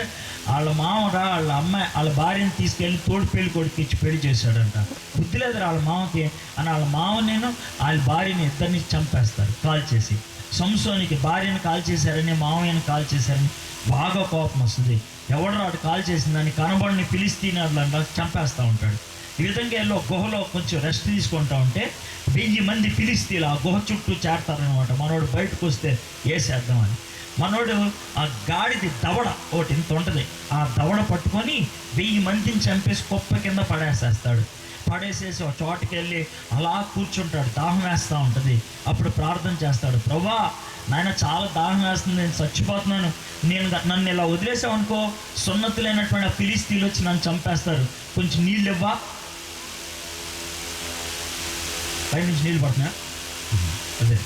వాళ్ళ మామరా వాళ్ళ అమ్మాయి వాళ్ళ భార్యను తీసుకెళ్ళి తోడు పెళ్లి కొడుకు ఇచ్చి పెళ్లి చేశాడంట. బుద్ధి లేదురా వాళ్ళ మామకి అని వాళ్ళ మామనేను వాళ్ళ భార్యని ఇద్దరిని చంపేస్తారు కాల్ చేసి. సంసోనికి భార్యను కాల్ చేశారని, మామయ్యను కాల్ చేశారని బాగా కోపం వస్తుంది. ఎవడో వాడు కాల్ చేసిందని కనబడిని ఫిలిస్తీన్లంతా చంపేస్తూ ఉంటాడు. ఈ విధంగా వెళ్ళి గుహలో కొంచెం రెస్ట్ తీసుకుంటా ఉంటే 1000 మంది ఫిలిస్తీన్లు ఆ గుహ చుట్టూ చేరతారనమాట. మనోడు బయటకు వస్తే వేసేద్దామని. మనోడు ఆ గాడిది దవడ ఒకటి ఇంత ఉంటుంది, ఆ దవడ పట్టుకొని 1000 మందిని చంపేసి కుప్ప కింద పడేసేసి ఒక చోటుకి వెళ్ళి అలా కూర్చుంటాడు. దాహం వేస్తూ ఉంటుంది. అప్పుడు ప్రార్థన చేస్తాడు, ప్రభా నాయన చాలా దాహం వేస్తుంది, నేను చచ్చిపోతున్నాను, నన్ను ఇలా వదిలేసావు అనుకో, సున్నతులైనటువంటి ఆ ఫిలిస్తీన్లు వచ్చి నన్ను చంపేస్తారు, కొంచెం నీళ్ళు ఇవ్వా. పై నుంచి నీళ్ళు పడుతున్నా. అదే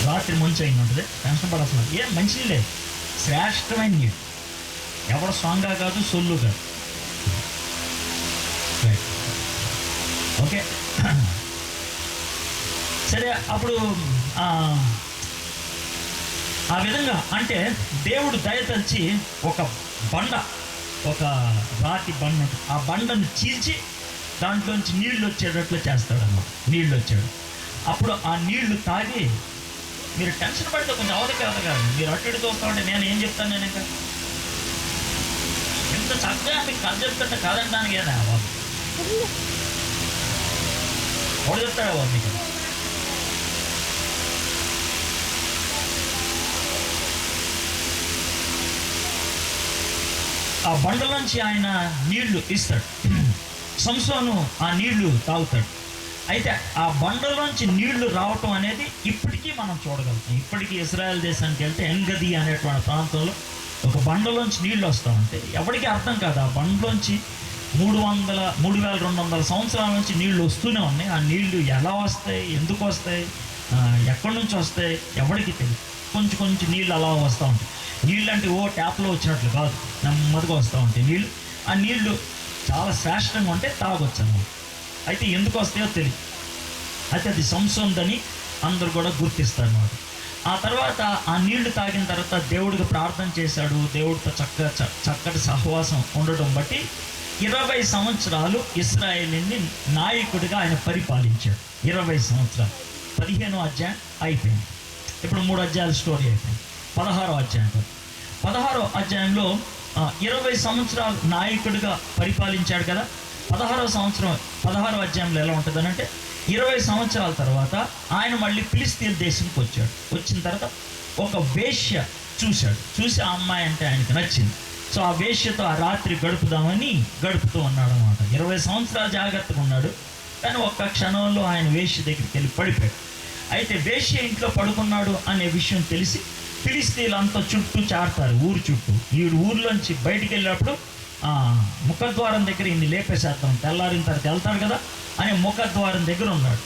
రాత్రి మంచి అయింది ఉంటుంది, టెన్షన్ పడాల్సిన ఏం మంచి నీళ్ళే, శ్రేష్టమైన నీళ్ళు, ఎవడ సాంగా కాదు సొల్లు కాదు. ఓకే సరే. అప్పుడు ఆ విధంగా అంటే దేవుడు దయతలిచి ఒక రాతి బండ ఉంటుంది, ఆ బండను చీల్చి దాంట్లోంచి నీళ్లు వచ్చేటట్లు చేస్తాడన్నమాట. నీళ్ళు వచ్చాడు. అప్పుడు ఆ నీళ్లు తాగి, మీరు టెన్షన్ పడితే కొంచెం అవధి కాదు, మీరు అటు ఇటు చూస్తా ఉంటే నేను ఏం చెప్తాను, నేను ఇంకా ఎంత చక్కగా మీకు కథ చెప్తుంటే కాదంటానికి ఏదా బాబు ఎవడు చెప్తాడా బాబు మీకు? ఆ బండలోంచి ఆయన నీళ్లు ఇస్తాడు. సంసోను ఆ నీళ్లు తాగుతాడు. అయితే ఆ బండలోంచి నీళ్లు రావటం అనేది ఇప్పటికీ మనం చూడగలుగుతాం. ఇప్పటికీ ఇజ్రాయెల్ దేశానికి వెళ్తే ఎంగది అనేటువంటి ప్రాంతంలో ఒక బండలోంచి నీళ్ళు వస్తూ ఉంటాయి. ఎవరికి అర్థం కాదు. ఆ బండలోంచి 3200 సంవత్సరాల నుంచి నీళ్లు వస్తూనే ఉన్నాయి. ఆ నీళ్లు ఎలా వస్తాయి, ఎందుకు వస్తాయి, ఎక్కడి నుంచి వస్తాయి ఎవరికి తెలియదు. కొంచెం నీళ్ళు అలా వస్తూ ఉంటాయి. నీళ్ళు అంటే ట్యాప్లో వచ్చినట్లు కాదు, నెమ్మదిగా వస్తూ ఉంటాయి నీళ్ళు. ఆ నీళ్లు చాలా శ్రేష్టంగా ఉంటే తాగొచ్చు అన్నమాట. అయితే ఎందుకు వస్తాయో తెలియదు. అయితే అది సంసోన్దని అందరూ కూడా గుర్తిస్తారు అన్నమాట. ఆ తర్వాత ఆ నీళ్లు తాగిన తర్వాత దేవుడికి ప్రార్థన చేశాడు. దేవుడితో చక్కటి సహవాసం ఉండటం బట్టి 20 సంవత్సరాలు ఇశ్రాయేలుని నాయకుడిగా ఆయన పరిపాలించాడు. 20 సంవత్సరాలు. 15వ అధ్యాయం అయిపోయింది. ఇప్పుడు 3 అధ్యాయాల స్టోరీ అయిపోయింది. 16వ అధ్యాయం. 16వ అధ్యాయంలో 20 సంవత్సరాలు నాయకుడిగా పరిపాలించాడు కదా. 16వ అధ్యాయంలో ఎలా ఉంటుంది అంటే, 20 సంవత్సరాల తర్వాత ఆయన మళ్ళీ ఫిలిస్తీన్ దేశంకి వచ్చాడు. వచ్చిన తర్వాత ఒక వేశ్య చూసి ఆ అమ్మాయి అంటే ఆయనకి నచ్చింది. సో ఆ వేశ్యతో ఆ రాత్రి గడుపుతూ ఉన్నాడు అనమాట. 20 సంవత్సరాలు జాగ్రత్తగా ఉన్నాడు. కానీ ఒక్క క్షణంలో ఆయన వేశ్య దగ్గరికి వెళ్ళి పడిపోయాడు. అయితే వేశ్య ఇంట్లో పడుకున్నాడు అనే విషయం తెలిసి ఫిలిష్తీయులంతా చుట్టూ చారుతారు, ఊరు చుట్టూ. ఈడు ఊర్లోంచి బయటికి వెళ్ళినప్పుడు ముఖద్వారం దగ్గర ఇన్ని లేపేసేస్తాం, తెల్లారిన తర్వాత వెళ్తాడు కదా అని ముఖద్వారం దగ్గర ఉన్నాడు.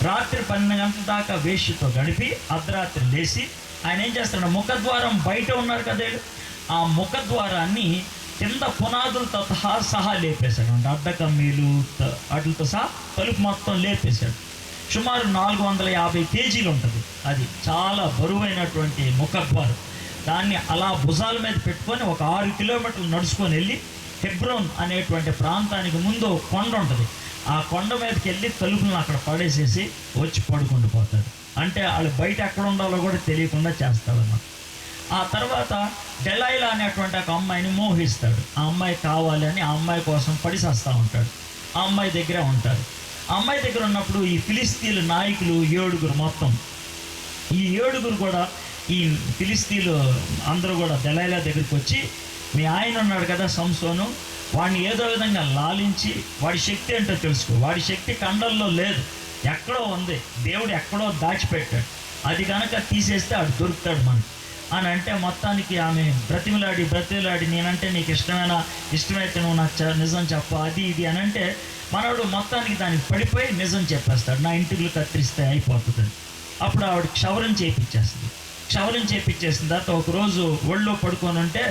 రాత్రి 12 గంటల దాకా వేష్యతో గడిపి అర్ధరాత్రి లేచి ఆయన ఏం చేస్తాడు, ముఖద్వారం బయట ఉన్నారు కదా, ఆ ముఖద్వారాన్ని కింద పునాదులతో సహా లేపేశాడు. అంటే అడ్డకమ్మీలు వాటితో సహా తలుపు మొత్తం లేపేశాడు. సుమారు 450 కేజీలు ఉంటుంది. అది చాలా బరువైనటువంటి ముఖద్వారం. దాన్ని అలా భుజాల మీద పెట్టుకొని ఒక 6 కిలోమీటర్లు నడుచుకొని వెళ్ళి హెబ్రోన్ అనేటువంటి ప్రాంతానికి ముందు కొండ ఉంటుంది. ఆ కొండ మీదకి వెళ్ళి తలుపులను అక్కడ పడేసేసి వచ్చి పడుకుంటూ పోతాడు. అంటే వాళ్ళు బయట ఎక్కడ ఉండాలో కూడా తెలియకుండా చేస్తాడన్నమాట. ఆ తర్వాత డెలైలా అనేటువంటి ఒక అమ్మాయిని మోహిస్తాడు. ఆ అమ్మాయి కావాలి అని ఆ అమ్మాయి కోసం పడిసేస్తూ ఉంటాడు. ఆ అమ్మాయి దగ్గరే ఉంటాడు. ఆ అమ్మాయి దగ్గర ఉన్నప్పుడు ఈ ఫిలిష్తీయుల నాయకులు 7 మొత్తం, ఈ 7 కూడా ఈ ఫిలిష్తీయులు అందరూ కూడా దెలైలా దగ్గరికి వచ్చి, మీ ఆయన ఉన్నాడు కదా సంసోను, వాడిని ఏదో విధంగా లాలించి వాడి శక్తి ఏంటో తెలుసుకో. వాడి శక్తి కండల్లో లేదు, ఎక్కడో ఉంది, దేవుడు ఎక్కడో దాచిపెట్టాడు. అది కనుక తీసేస్తే ఆడు దొరుకుతాడు మనకి అని అంటే, మొత్తానికి ఆమె బ్రతిమలాడి నేనంటే నీకు ఇష్టమైతే నువ్వు నాకు నిజం చెప్ప, అది ఇది అని అంటే మనవాడు మొత్తానికి దానికి పడిపోయి నిజం చెప్పేస్తాడు. నా ఇంటికి కత్తిరిస్తే అయిపోతుంది. అప్పుడు ఆవిడ క్షవరం చేయించేస్తుంది. క్షవరం చేయించేసిన తర్వాత ఒకరోజు ఒళ్ళో పడుకొని ఉంటే,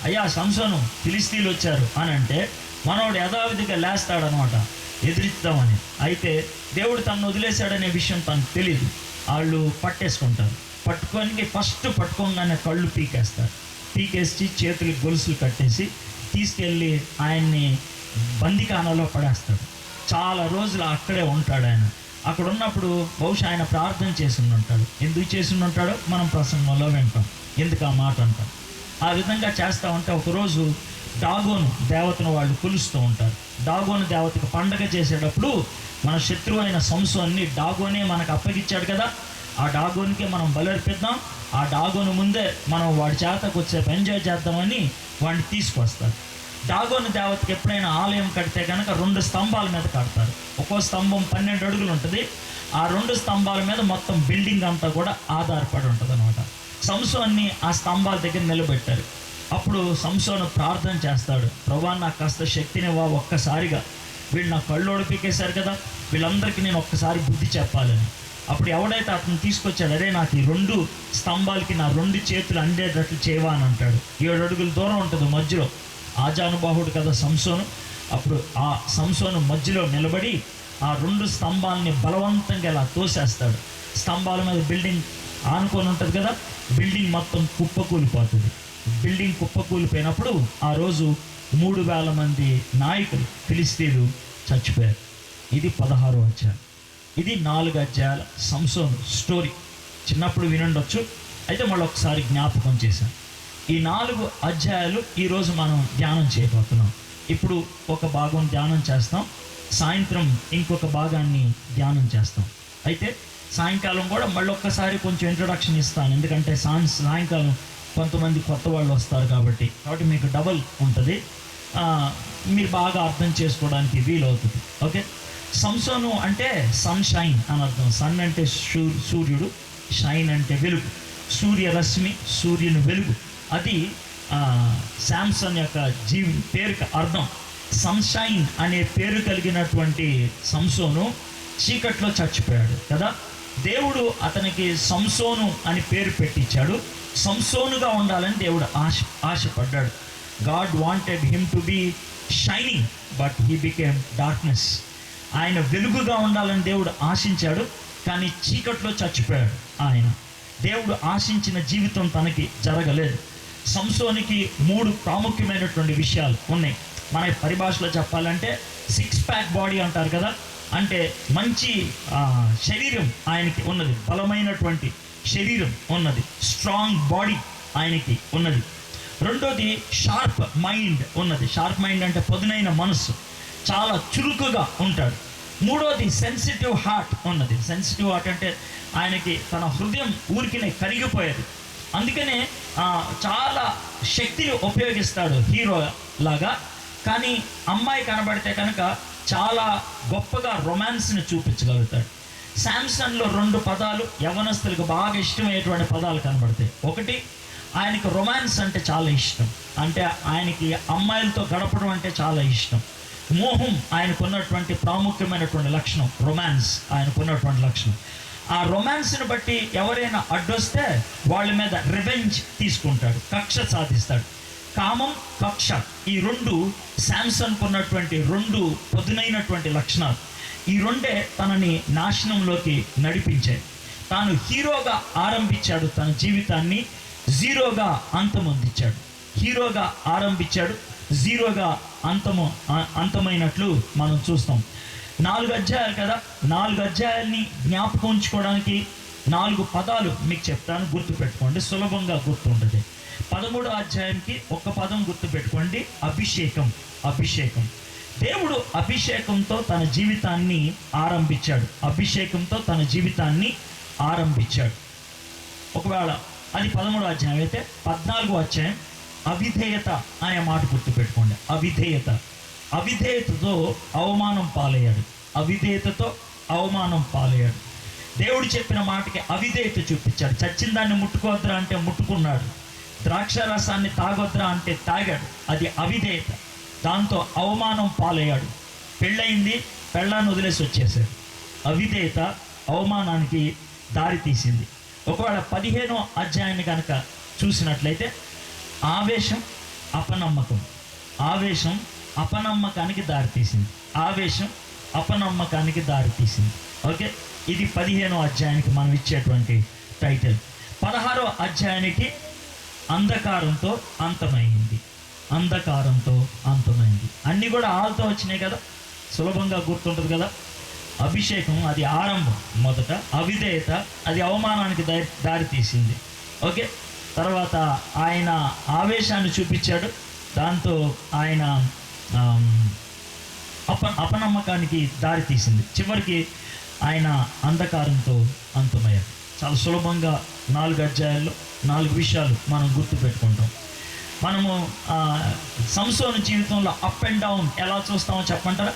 అయ్యా సంసోను, ఫిలిష్తీయులు వచ్చారు అని అంటే మనవాడు యథావిధిగా లేస్తాడనమాట, ఎదిరిస్తామని. అయితే దేవుడు తను వదిలేశాడనే విషయం తనకు తెలియదు. వాళ్ళు పట్టేసుకుంటారు. ఫస్ట్ పట్టుకోగానే కళ్ళు పీకేసి చేతులకు గొలుసులు కట్టేసి తీసుకెళ్ళి ఆయన్ని బందికానాలో పడేస్తాడు. చాలా రోజులు అక్కడే ఉంటాడు ఆయన. అక్కడ ఉన్నప్పుడు బహుశా ఆయన ప్రార్థన చేసి ఉంటాడు. ఎందుకు చేసి ఉంటాడో మనం ప్రసంగంలో వింటాం, ఎందుకు ఆ మాట అంటాం. ఆ విధంగా చేస్తూ ఉంటే ఒకరోజు డాగోను దేవతను వాళ్ళు కొలుస్తూ ఉంటారు. డాగోను దేవతకు పండగ చేసేటప్పుడు మన శత్రువు అయిన సంసోన్ని డాగోనే మనకు అప్పగిచ్చాడు కదా, ఆ డాగోన్కి మనం బలర్పిద్దాం. ఆ డాగోను ముందే మనం వాడి చేతకు వచ్చేపు ఎంజాయ్ చేద్దామని వాడిని తీసుకొస్తారు. డాగోను దేవతకి ఎప్పుడైనా ఆలయం కడితే కనుక 2 స్తంభాల మీద కడతారు. ఒక్కో స్తంభం 12 అడుగులు ఉంటుంది. ఆ 2 స్తంభాల మీద మొత్తం బిల్డింగ్ అంతా కూడా ఆధారపడి ఉంటుంది అనమాట. సంసోన్ని ఆ స్తంభాల దగ్గర నిలబెట్టారు. అప్పుడు సంసోను ప్రార్థన చేస్తాడు, ప్రభువా నాకు కాస్త శక్తినివ్వా, ఒక్కసారిగా వీళ్ళు నా కళ్ళోడు పీకేశారు కదా, వీళ్ళందరికీ నేను ఒక్కసారి బుద్ధి చెప్పాలని. అప్పుడు ఎవడైతే అతను తీసుకొచ్చాడు, అరే నాకు ఈ 2 స్తంభాలకి నా 2 చేతులు అందేటట్లు చేయవా అని అంటాడు. 7 అడుగుల దూరం ఉంటుంది మధ్యలో. ఆజానుబాహుడు కదా సంసోను. అప్పుడు ఆ సంసోను మధ్యలో నిలబడి ఆ 2 స్తంభాలని బలవంతంగా ఇలా తోసేస్తాడు. స్తంభాల మీద బిల్డింగ్ ఆనుకొని ఉంటుంది కదా, బిల్డింగ్ మొత్తం కుప్పకూలిపోతుంది. బిల్డింగ్ కుప్పకూలిపోయినప్పుడు ఆ రోజు 3000 మంది నాయకులు ఫిలిష్తీయులు చచ్చిపోయారు. ఇది 16వ అధ్యాయం. ఇది 4 అధ్యాయాల సంసోను స్టోరీ. చిన్నప్పుడు వినుండొచ్చు, అయితే మళ్ళీ ఒకసారి జ్ఞాపకం చేశాను. ఈ 4 అధ్యాయాలు ఈరోజు మనం ధ్యానం చేయబోతున్నాం. ఇప్పుడు ఒక భాగం ధ్యానం చేస్తాం, సాయంత్రం ఇంకొక భాగాన్ని ధ్యానం చేస్తాం. అయితే సాయంకాలం కూడా మళ్ళీ ఒక్కసారి కొంచెం ఇంట్రొడక్షన్ ఇస్తాను, ఎందుకంటే సాయంకాలం కొంతమంది కొత్త వాళ్ళు వస్తారు కాబట్టి మీకు డబల్ ఉంటుంది, మీరు బాగా అర్థం చేసుకోవడానికి వీలవుతుంది. ఓకే, సంసోను అంటే సన్ షైన్ అని అర్థం. సన్ అంటే సూర్యుడు, షైన్ అంటే వెలుగు, సూర్యరశ్మి, సూర్యుని వెలుగు. అది శాంసన్ యొక్క పేరుకి అర్థం. సన్షైన్ అనే పేరు కలిగినటువంటి సంసోను చీకట్లో చచ్చిపోయాడు కదా. దేవుడు అతనికి సంసోను అని పేరు పెట్టించాడు. సంసోనుగా ఉండాలని దేవుడు ఆశపడ్డాడు. God wanted him to be shining but he became darkness. ఆయన వెలుగుగా ఉండాలని దేవుడు ఆశించాడు, కానీ చీకట్లో చచ్చిపోయాడు ఆయన. దేవుడు ఆశించిన జీవితం తనకి జరగలేదు. సంసోనికి 3 ప్రాముఖ్యమైనటువంటి విషయాలు ఉన్నాయి. మన పరిభాషలో చెప్పాలంటే 6 ప్యాక్ బాడీ అంటారు కదా, అంటే మంచి శరీరం ఆయనకి ఉన్నది, బలమైనటువంటి శరీరం ఉన్నది, స్ట్రాంగ్ బాడీ ఆయనకి ఉన్నది. రెండోది షార్ప్ మైండ్ ఉన్నది. షార్ప్ మైండ్ అంటే పదునైన మనస్సు, చాలా చురుకుగా ఉంటాడు. మూడోది సెన్సిటివ్ హార్ట్ ఉన్నది. సెన్సిటివ్ హార్ట్ అంటే ఆయనకి తన హృదయం ఊరికినే కరిగిపోయేది. అందుకనే చాలా శక్తిని ఉపయోగిస్తాడు హీరో లాగా. కానీ అమ్మాయి కనబడితే కనుక చాలా గొప్పగా రొమాన్స్ని చూపించగలుగుతాడు. శాంసన్లో 2 పదాలు యవనస్తులకు బాగా ఇష్టమయ్యేటువంటి పదాలు కనబడతాయి. ఒకటి, ఆయనకి రొమాన్స్ అంటే చాలా ఇష్టం, అంటే ఆయనకి అమ్మాయిలతో గడపడం అంటే చాలా ఇష్టం. మోహం ఆయనకున్నటువంటి ప్రాముఖ్యమైనటువంటి లక్షణం, రొమాన్స్ ఆయనకున్నటువంటి లక్షణం. ఆ రొమాన్స్ని బట్టి ఎవరైనా అడ్డొస్తే వాళ్ళ మీద రివెంజ్ తీసుకుంటాడు, కక్ష సాధిస్తాడు. కామం, కక్ష, ఈ 2 శాంసన్కు ఉన్నటువంటి 2 పదునైనటువంటి లక్షణాలు. ఈ 2 తనని నాశనంలోకి నడిపించాయి. తాను హీరోగా ఆరంభించాడు తన జీవితాన్ని, జీరోగా అంతమొందించాడు. హీరోగా ఆరంభించాడు, జీరోగా అంతమైనట్లు మనం చూస్తాం. 4 అధ్యాయాలు కదా, 4 అధ్యాయాల్ని జ్ఞాపకం ఉంచుకోవడానికి 4 పదాలు మీకు చెప్తాను, గుర్తుపెట్టుకోండి, సులభంగా గుర్తుంటుంది. 13వ అధ్యాయంకి ఒక పదం గుర్తుపెట్టుకోండి, అభిషేకం. అభిషేకం. దేవుడు అభిషేకంతో తన జీవితాన్ని ఆరంభించాడు. అభిషేకంతో తన జీవితాన్ని ఆరంభించాడు. ఒకవేళ అది 13వ అధ్యాయం అయితే 14వ అధ్యాయం అవిధేయత అనే మాట గుర్తుపెట్టుకోండి. అవిధేయత. అవిధేయతతో అవమానం పాలయ్యాడు. అవిధేయతతో అవమానం పాలయ్యాడు. దేవుడు చెప్పిన మాటకి అవిధేయత చూపించాడు. చచ్చిన దాన్ని ముట్టుకోవద్దురా అంటే ముట్టుకున్నాడు. ద్రాక్ష రసాన్ని తాగొద్దురా అంటే తాగాడు. అది అవిధేయత. దాంతో అవమానం పాలయ్యాడు. పెళ్ళయింది, పెళ్ళాన్ని వదిలేసి వచ్చేసాడు. అవిధేయత అవమానానికి దారి తీసింది. ఒకవేళ 15వ అధ్యాయాన్ని కనుక చూసినట్లయితే ఆవేశం, అపనమ్మకం. ఆవేశం అపనమ్మకానికి దారితీసింది. ఆవేశం అపనమ్మకానికి దారితీసింది. ఓకే, ఇది 15వ అధ్యాయానికి మనం ఇచ్చేటువంటి టైటిల్. 16వ అధ్యాయానికి అంధకారంతో అంతమైంది. అంధకారంతో అంతమైంది. అన్నీ కూడా ఆల్తో వచ్చినాయి కదా, సులభంగా గుర్తుంటుంది కదా. అభిషేకం అది ఆరంభం మొదట, అవిధేయత అది అవమానానికి దారితీసింది. ఓకే, తర్వాత ఆయన ఆవేశాన్ని చూపించాడు, దాంతో ఆయన అపనమ్మకానికి దారితీసింది. చివరికి ఆయన అంధకారంతో అంతమయ్యాడు. చాలా సులభంగా 4 అధ్యాయాల్లో 4 విషయాలు మనం గుర్తుపెట్టుకుంటాం. మనము సంసోను జీవితంలో అప్ అండ్ డౌన్ ఎలా చూస్తామో చెప్పంటారా?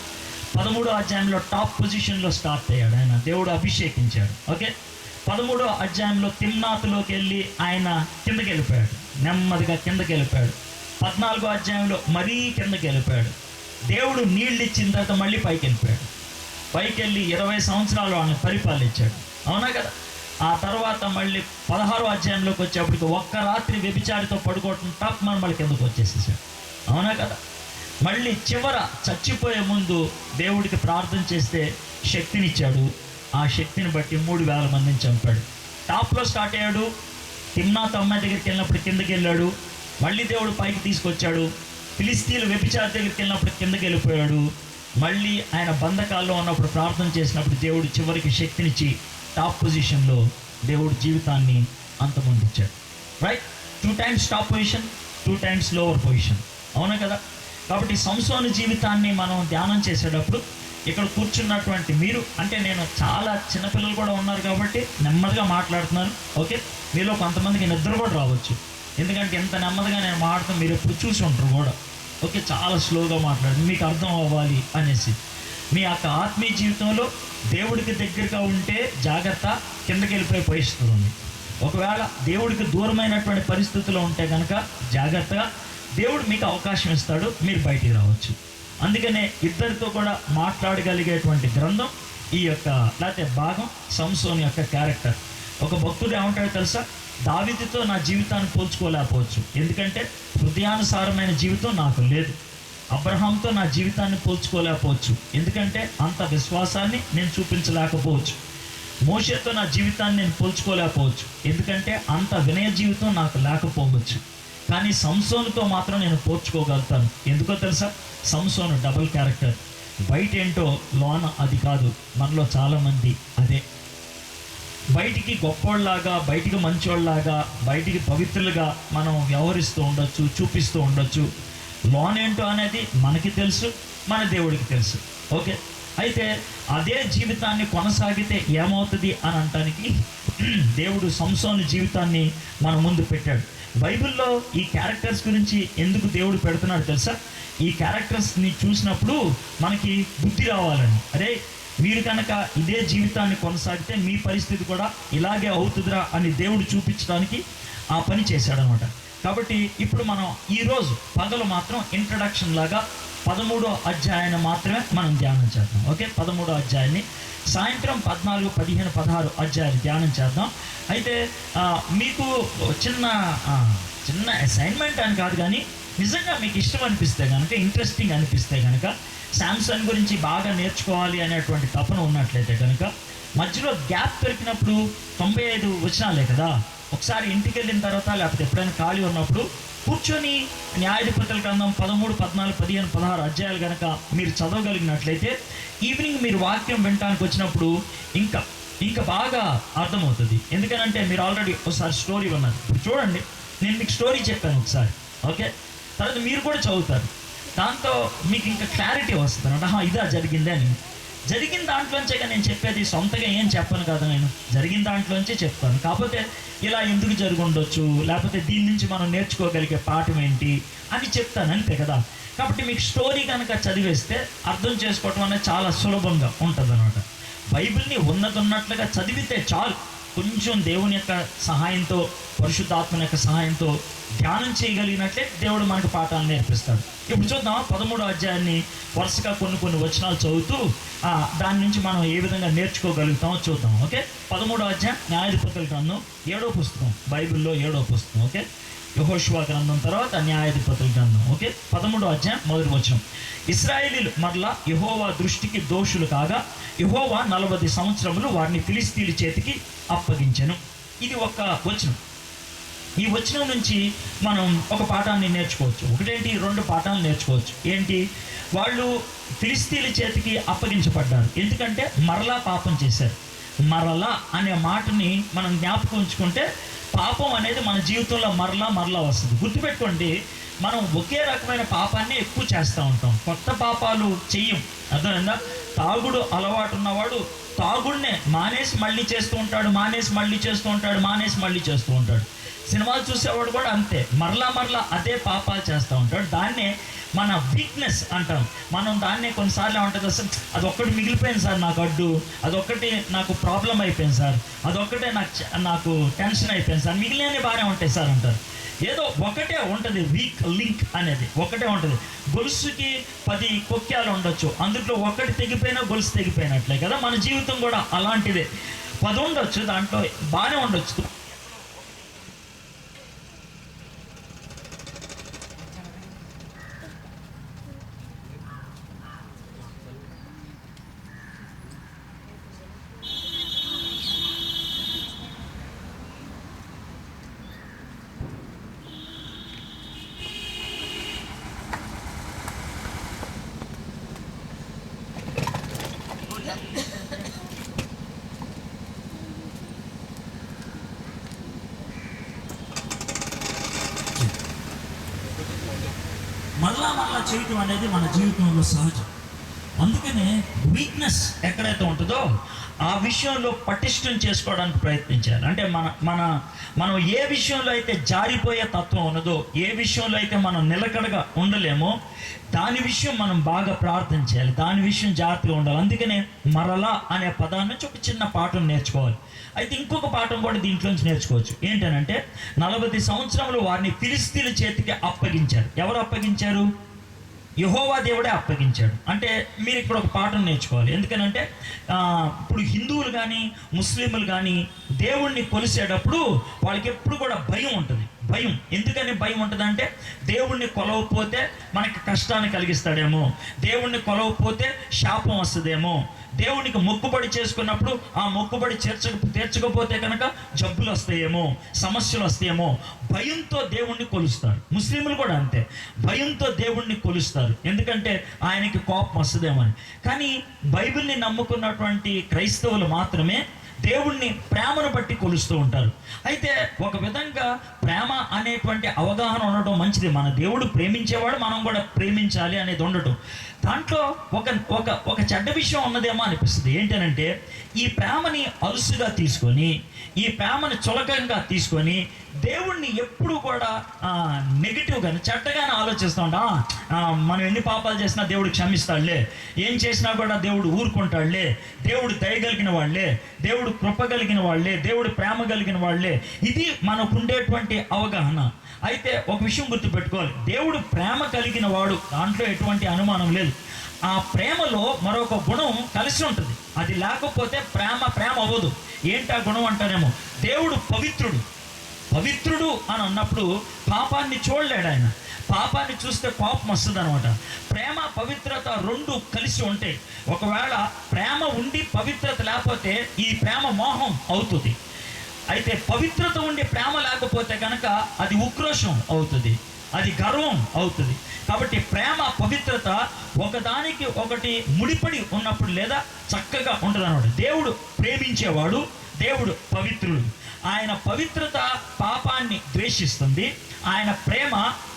13వ అధ్యాయంలో టాప్ పొజిషన్లో స్టార్ట్ అయ్యాడు ఆయన, దేవుడు అభిషేకించాడు. ఓకే, 13వ అధ్యాయంలో తిమ్నాతులోకి వెళ్ళి ఆయన కిందకి వెళ్ళిపోయాడు, నెమ్మదిగా కిందకి వెళ్ళిపోయాడు. 14వ అధ్యాయంలో మరీ కిందకి వెళ్ళిపోయాడు. దేవుడు నీళ్ళు ఇచ్చిన తర్వాత మళ్ళీ పైకి వెళ్ళిపోయాడు. పైకి వెళ్ళి 20 సంవత్సరాలు ఆయన పరిపాలించాడు. అవునా కదా? ఆ తర్వాత మళ్ళీ 16వ అధ్యాయంలోకి వచ్చేప్పటికి ఒక్క రాత్రి వ్యభిచారితో పడుకోవటం టాప్ మళ్ళీ కిందకు వచ్చేసేసాడు. అవునా కదా? మళ్ళీ చివర చచ్చిపోయే ముందు దేవుడికి ప్రార్థన చేస్తే శక్తినిచ్చాడు. ఆ శక్తిని బట్టి 3,000 మందిని చంపాడు. టాప్లో స్టార్ట్ అయ్యాడు. తిమ్నాత్ అమ్మాయి దగ్గరికి వెళ్ళినప్పుడు కిందకి వెళ్ళాడు. మళ్ళీ దేవుడు పైకి తీసుకొచ్చాడు. ఫిలిస్తీన్ల వ్యభిచారి దగ్గరికి వెళ్ళినప్పుడు కిందకి వెళ్ళిపోయాడు. మళ్ళీ ఆయన బంధకాల్లో ఉన్నప్పుడు ప్రార్థన చేసినప్పుడు దేవుడు చివరికి శక్తినిచ్చి టాప్ పొజిషన్లో దేవుడు జీవితాన్ని అంతమొందించాడు. Right, 2 times top position, 2 times lower position. అవునా కదా? కాబట్టి సంసోను జీవితాన్ని మనం ధ్యానం చేసేటప్పుడు ఇక్కడ కూర్చున్నటువంటి మీరు, అంటే నేను చాలా చిన్నపిల్లలు కూడా ఉన్నారు కాబట్టి నెమ్మదిగా మాట్లాడుతున్నాను. ఓకే, మీలో కొంతమందికి నిద్ర కూడా రావచ్చు, ఎందుకంటే ఎంత నెమ్మదిగా నేను మాట్లాడుతాను మీరు ఎప్పుడు చూసి ఉంటారు కూడా. ఓకే, చాలా స్లోగా మాట్లాడుతుంది, మీకు అర్థం అవ్వాలి అనేసి. మీ యొక్క ఆత్మీయ జీవితంలో దేవుడికి దగ్గరగా ఉంటే జాగ్రత్త, కిందకి వెళ్ళిపోయే పరిస్థితులు ఉంది. ఒకవేళ దేవుడికి దూరమైనటువంటి పరిస్థితుల్లో ఉంటే కనుక జాగ్రత్తగా, దేవుడు మీకు అవకాశం ఇస్తాడు, మీరు బయటికి రావచ్చు. అందుకనే ఇద్దరితో కూడా మాట్లాడగలిగేటువంటి గ్రంథం ఈ యొక్క లేకపోతే భాగం సంసోను యొక్క క్యారెక్టర్. ఒక భక్తుడు ఏమంటాడో తెలుసా? దావీదుతో నా జీవితాన్ని పోల్చుకోలేకపోవచ్చు, ఎందుకంటే హృదయానుసారమైన జీవితం నాకు లేదు. అబ్రహాంతో నా జీవితాన్ని పోల్చుకోలేకపోవచ్చు, ఎందుకంటే అంత విశ్వాసాన్ని నేను చూపించలేకపోవచ్చు. మోషేతో నా జీవితాన్ని నేను పోల్చుకోలేకపోవచ్చు, ఎందుకంటే అంత వినయ జీవితం నాకు లేకపోవచ్చు. కానీ సంసోనుతో మాత్రం నేను పోల్చుకోగలుగుతాను. ఎందుకో తెలుసా? సంసోను డబుల్ క్యారెక్టర్. బయట ఏంటో లోన అది కాదు. మనలో చాలామంది అదే, బయటికి గొప్పోళ్ళలాగా, బయటికి మంచోళ్ళలాగా, బయటికి పవిత్రులుగా మనం వ్యవహరిస్తూ ఉండొచ్చు, చూపిస్తూ ఉండొచ్చు. లోనేంటో అనేది మనకి తెలుసు, మన దేవుడికి తెలుసు. ఓకే, అయితే అదే జీవితాన్ని కొనసాగితే ఏమవుతుంది అని అనటానికి దేవుడు సంసోను జీవితాన్ని మన ముందు పెట్టాడు. బైబిల్లో ఈ క్యారెక్టర్స్ గురించి ఎందుకు దేవుడు పెడుతున్నాడు తెలుసా? ఈ క్యారెక్టర్స్ని చూసినప్పుడు మనకి బుద్ధి రావాలని. అరే, మీరు కనుక ఇదే జీవితాన్ని కొనసాగితే మీ పరిస్థితి కూడా ఇలాగే అవుతుందిరా అని దేవుడు చూపించడానికి ఆ పని చేశాడనమాట. కాబట్టి ఇప్పుడు మనం ఈరోజు పగలు మాత్రం ఇంట్రడక్షన్ లాగా 13వ అధ్యాయాన్ని మాత్రమే మనం ధ్యానం చేద్దాం. ఓకే, 13వ అధ్యాయాన్ని సాయంత్రం 14, 15, 16 అధ్యాయాలు ధ్యానం చేద్దాం. అయితే మీకు చిన్న అసైన్మెంట్ అని కాదు, కానీ నిజంగా మీకు ఇష్టం అనిపిస్తే కనుక, ఇంట్రెస్టింగ్ అనిపిస్తే కనుక, శాంసంగ్ గురించి బాగా నేర్చుకోవాలి అనేటువంటి తపన ఉన్నట్లయితే కనుక, మధ్యలో గ్యాప్ దొరికినప్పుడు 95 వచనాలే కదా, ఒకసారి ఇంటికి వెళ్ళిన తర్వాత లేకపోతే ఎప్పుడైనా ఖాళీ ఉన్నప్పుడు కూర్చొని న్యాయాధిపతుల గ్రంథం 13, 14, 15, 16 అధ్యాయాలు కనుక మీరు చదవగలిగినట్లయితే ఈవినింగ్ మీరు వాక్యం వినటానికి వచ్చినప్పుడు ఇంకా బాగా అర్థమవుతుంది. ఎందుకనంటే మీరు ఆల్రెడీ ఒకసారి స్టోరీ విన్నారు. ఇప్పుడు చూడండి, నేను మీకు స్టోరీ చెప్పాను ఒకసారి, ఓకే, తర్వాత మీరు కూడా చదువుతారు. దాంతో మీకు ఇంకా క్లారిటీ వస్తుంది అంటే ఇదా జరిగిందే అని. జరిగిన దాంట్లోంచే నేను చెప్పేది, సొంతగా ఏం చెప్పను కదా, నేను జరిగిన దాంట్లోంచే చెప్తాను. కాకపోతే ఇలా ఎందుకు జరిగి ఉండొచ్చు, లేకపోతే దీని నుంచి మనం నేర్చుకోగలిగే పాఠం ఏంటి అని చెప్తాను, అంతే కదా. కాబట్టి మీకు స్టోరీ కనుక చదివేస్తే అర్థం చేసుకోవటం అనేది చాలా సులభంగా ఉంటుంది అనమాట. బైబిల్ని ఉన్నట్లుగా చదివితే చాలు, కొంచెం దేవుని యొక్క సహాయంతో, పరిశుద్ధాత్మ యొక్క సహాయంతో ధ్యానం చేయగలిగినట్లే దేవుడు మనకు పాఠాలు నేర్పిస్తాడు. ఇప్పుడు చూద్దాం 13వ అధ్యాయాన్ని వరుసగా కొన్ని వచనాలు చదువుతూ దాని నుంచి మనం ఏ విధంగా నేర్చుకోగలుగుతామో చూద్దాం. ఓకే, 13వ అధ్యాయం న్యాయాధిపతుల గ్రంథం 7వ పుస్తకం, బైబిల్లో 7వ పుస్తకం. ఓకే, యెహోషువ గ్రంథం తర్వాత న్యాయాధిపతుల గ్రంథం. ఓకే, 13వ అధ్యాయం 1వ వచనం. ఇశ్రాయేలీయులు మరలా యెహోవా దృష్టికి దోషులు కాగా యెహోవా 40 సంవత్సరములు వారిని ఫిలిష్తీయుల చేతికి అప్పగించెను. ఇది ఒక వచనం. ఈ వచనం నుంచి మనం ఒక పాఠాన్ని నేర్చుకోవచ్చు. ఒకటేంటి, 2 పాఠాలు నేర్చుకోవచ్చు. ఏంటి, వాళ్ళు ఫిలిష్తీయుల చేతికి అప్పగించబడ్డారు ఎందుకంటే మరలా పాపం చేశారు. మరలా అనే మాటని మనం జ్ఞాపకం ఉంచుకుంటే పాపం అనేది మన జీవితంలో మరలా వస్తుంది. గుర్తుపెట్టుకోండి, మనం ఒకే రకమైన పాపాన్ని ఎక్కువ చేస్తూ ఉంటాం, కొత్త పాపాలు చెయ్యం. అర్థమైందా? తాగుడు అలవాటు ఉన్నవాడు తాగుడినే మానేసి మళ్ళీ చేస్తూ ఉంటాడు, మానేసి మళ్ళీ చేస్తూ ఉంటాడు. సినిమాలు చూసేవాడు కూడా అంతే, మరలా అదే పాపాలు చేస్తూ ఉంటాడు. దాన్నే మన వీక్నెస్ అంటాం. మనం దాన్నే కొన్నిసార్లు ఏమంటుంది, అసలు అదొక్కటి మిగిలిపోయింది సార్ నాకు అడ్డు, అదొక్కటి నాకు ప్రాబ్లం అయిపోయింది సార్, అదొక్కటే నాకు టెన్షన్ అయిపోయింది సార్, మిగిలినవి బాగానే ఉంటాయి సార్ అంటారు. ఏదో ఒకటే ఉంటుంది, వీక్ లింక్ అనేది ఒకటే ఉంటుంది. గొలుసుకి 10 కొక్యాలు ఉండొచ్చు, అందులో ఒకటి తెగిపోయినా గొలుసు తెగిపోయినట్లే కదా. మన జీవితం కూడా అలాంటిదే, 10 ఉండొచ్చు, దాంట్లో బాగానే ఉండొచ్చు. మళ్ళా చేయటం అనేది మన జీవితంలో సహజం. అందుకనే వీక్నెస్ ఎక్కడైతే ఉంటుందో ఆ విషయంలో పటిష్టం చేసుకోవడానికి ప్రయత్నించాలి. అంటే మనం ఏ విషయంలో అయితే జారిపోయే తత్వం ఉన్నదో, ఏ విషయంలో అయితే మనం నిలకడగా ఉండలేమో దాని విషయం మనం బాగా ప్రార్థన చేయాలి, దాని విషయం జాగ్రత్తగా ఉండాలి. అందుకనే మరలా అనే పదాన్ని నుంచి ఒక చిన్న పాఠం నేర్చుకోవాలి. అయితే ఇంకొక పాఠం కూడా దీంట్లోంచి నేర్చుకోవచ్చు. ఏంటనంటే 40 సంవత్సరములు వారిని ఫిలిష్తీయుల చేతికి అప్పగించారు. ఎవరు అప్పగించారు? యెహోవా దేవుడే అప్పగించాడు. అంటే మీరు ఇక్కడ ఒక పాఠం నేర్చుకోవాలి. ఎందుకనంటే ఇప్పుడు హిందువులు కానీ ముస్లింలు కానీ దేవుణ్ణి కొలిసేటప్పుడు వాళ్ళకి ఎప్పుడు కూడా భయం ఉంటుంది. భయం ఎందుకని భయం ఉంటుంది అంటే, దేవుణ్ణి కొలవకపోతే మనకి కష్టాన్ని కలిగిస్తాడేమో, దేవుణ్ణి కొలవకపోతే శాపం వస్తుందేమో, దేవునికి మొక్కుబడి చేసుకున్నప్పుడు ఆ మొక్కుబడి తీర్చకపోతే కనుక జబ్బులు వస్తాయేమో, సమస్యలు వస్తాయేమో, భయంతో దేవుణ్ణి కొలుస్తారు. ముస్లింలు కూడా అంతే, భయంతో దేవుణ్ణి కొలుస్తారు, ఎందుకంటే ఆయనకి కోపం వస్తుందేమో అని. కానీ బైబిల్ని నమ్ముకున్నటువంటి క్రైస్తవులు మాత్రమే దేవుణ్ణి ప్రేమను బట్టి కొలుస్తూ ఉంటారు. అయితే ఒక విధంగా ప్రేమ అనేటువంటి అవగాహన ఉండటం మంచిది. మన దేవుడు ప్రేమించేవాడు, మనం కూడా ప్రేమించాలి అనేది ఉండటం. దాంట్లో ఒక చెడ్డ విషయం ఉన్నదేమో అనిపిస్తుంది. ఏంటనంటే ఈ ప్రేమని అలుసుగా తీసుకొని, ఈ ప్రేమని చులకంగా తీసుకొని దేవుణ్ణి ఎప్పుడు కూడా నెగిటివ్గానే చెడ్డగానే ఆలోచిస్తూ ఉంటాం. మనం ఎన్ని పాపాలు చేసినా దేవుడు క్షమిస్తాడులే, ఏం చేసినా కూడా దేవుడు ఊరుకుంటాడులే, దేవుడు దయగలిగిన వాళ్ళే, దేవుడు కృప కలిగిన వాళ్ళే, దేవుడు ప్రేమ కలిగిన వాళ్ళే. ఇది మనకు ఉండేటువంటి అవగాహన. అయితే ఒక విషయం గుర్తుపెట్టుకోవాలి, దేవుడు ప్రేమ కలిగిన వాడు, దాంట్లో ఎటువంటి అనుమానం లేదు. ఆ ప్రేమలో మరొక గుణం కలిసి ఉంటుంది, అది లేకపోతే ప్రేమ అవ్వదు. ఏంటి ఆ గుణం అంటారేమో, దేవుడు పవిత్రుడు. పవిత్రుడు అని అన్నప్పుడు పాపాన్ని చూడలేడు ఆయన. పాపాన్ని చూస్తే కోపం వస్తుంది అనమాట. ప్రేమ పవిత్రత రెండు కలిసి ఉంటాయి. ఒకవేళ ప్రేమ ఉండి పవిత్రత లేకపోతే ఈ ప్రేమ మోహం అవుతుంది. అయితే పవిత్రత ఉండి ప్రేమ లేకపోతే కనుక అది ఉక్రోషం అవుతుంది, అది గర్వం అవుతుంది. కాబట్టి ప్రేమ పవిత్రత ఒకదానికి ఒకటి ముడిపడి ఉన్నప్పుడు లేదా చక్కగా ఉంటుంది అన్నమాట. దేవుడు ప్రేమించేవాడు, దేవుడు పవిత్రుడు. ఆయన పవిత్రత పాపాన్ని ద్వేషిస్తుంది, ఆయన ప్రేమ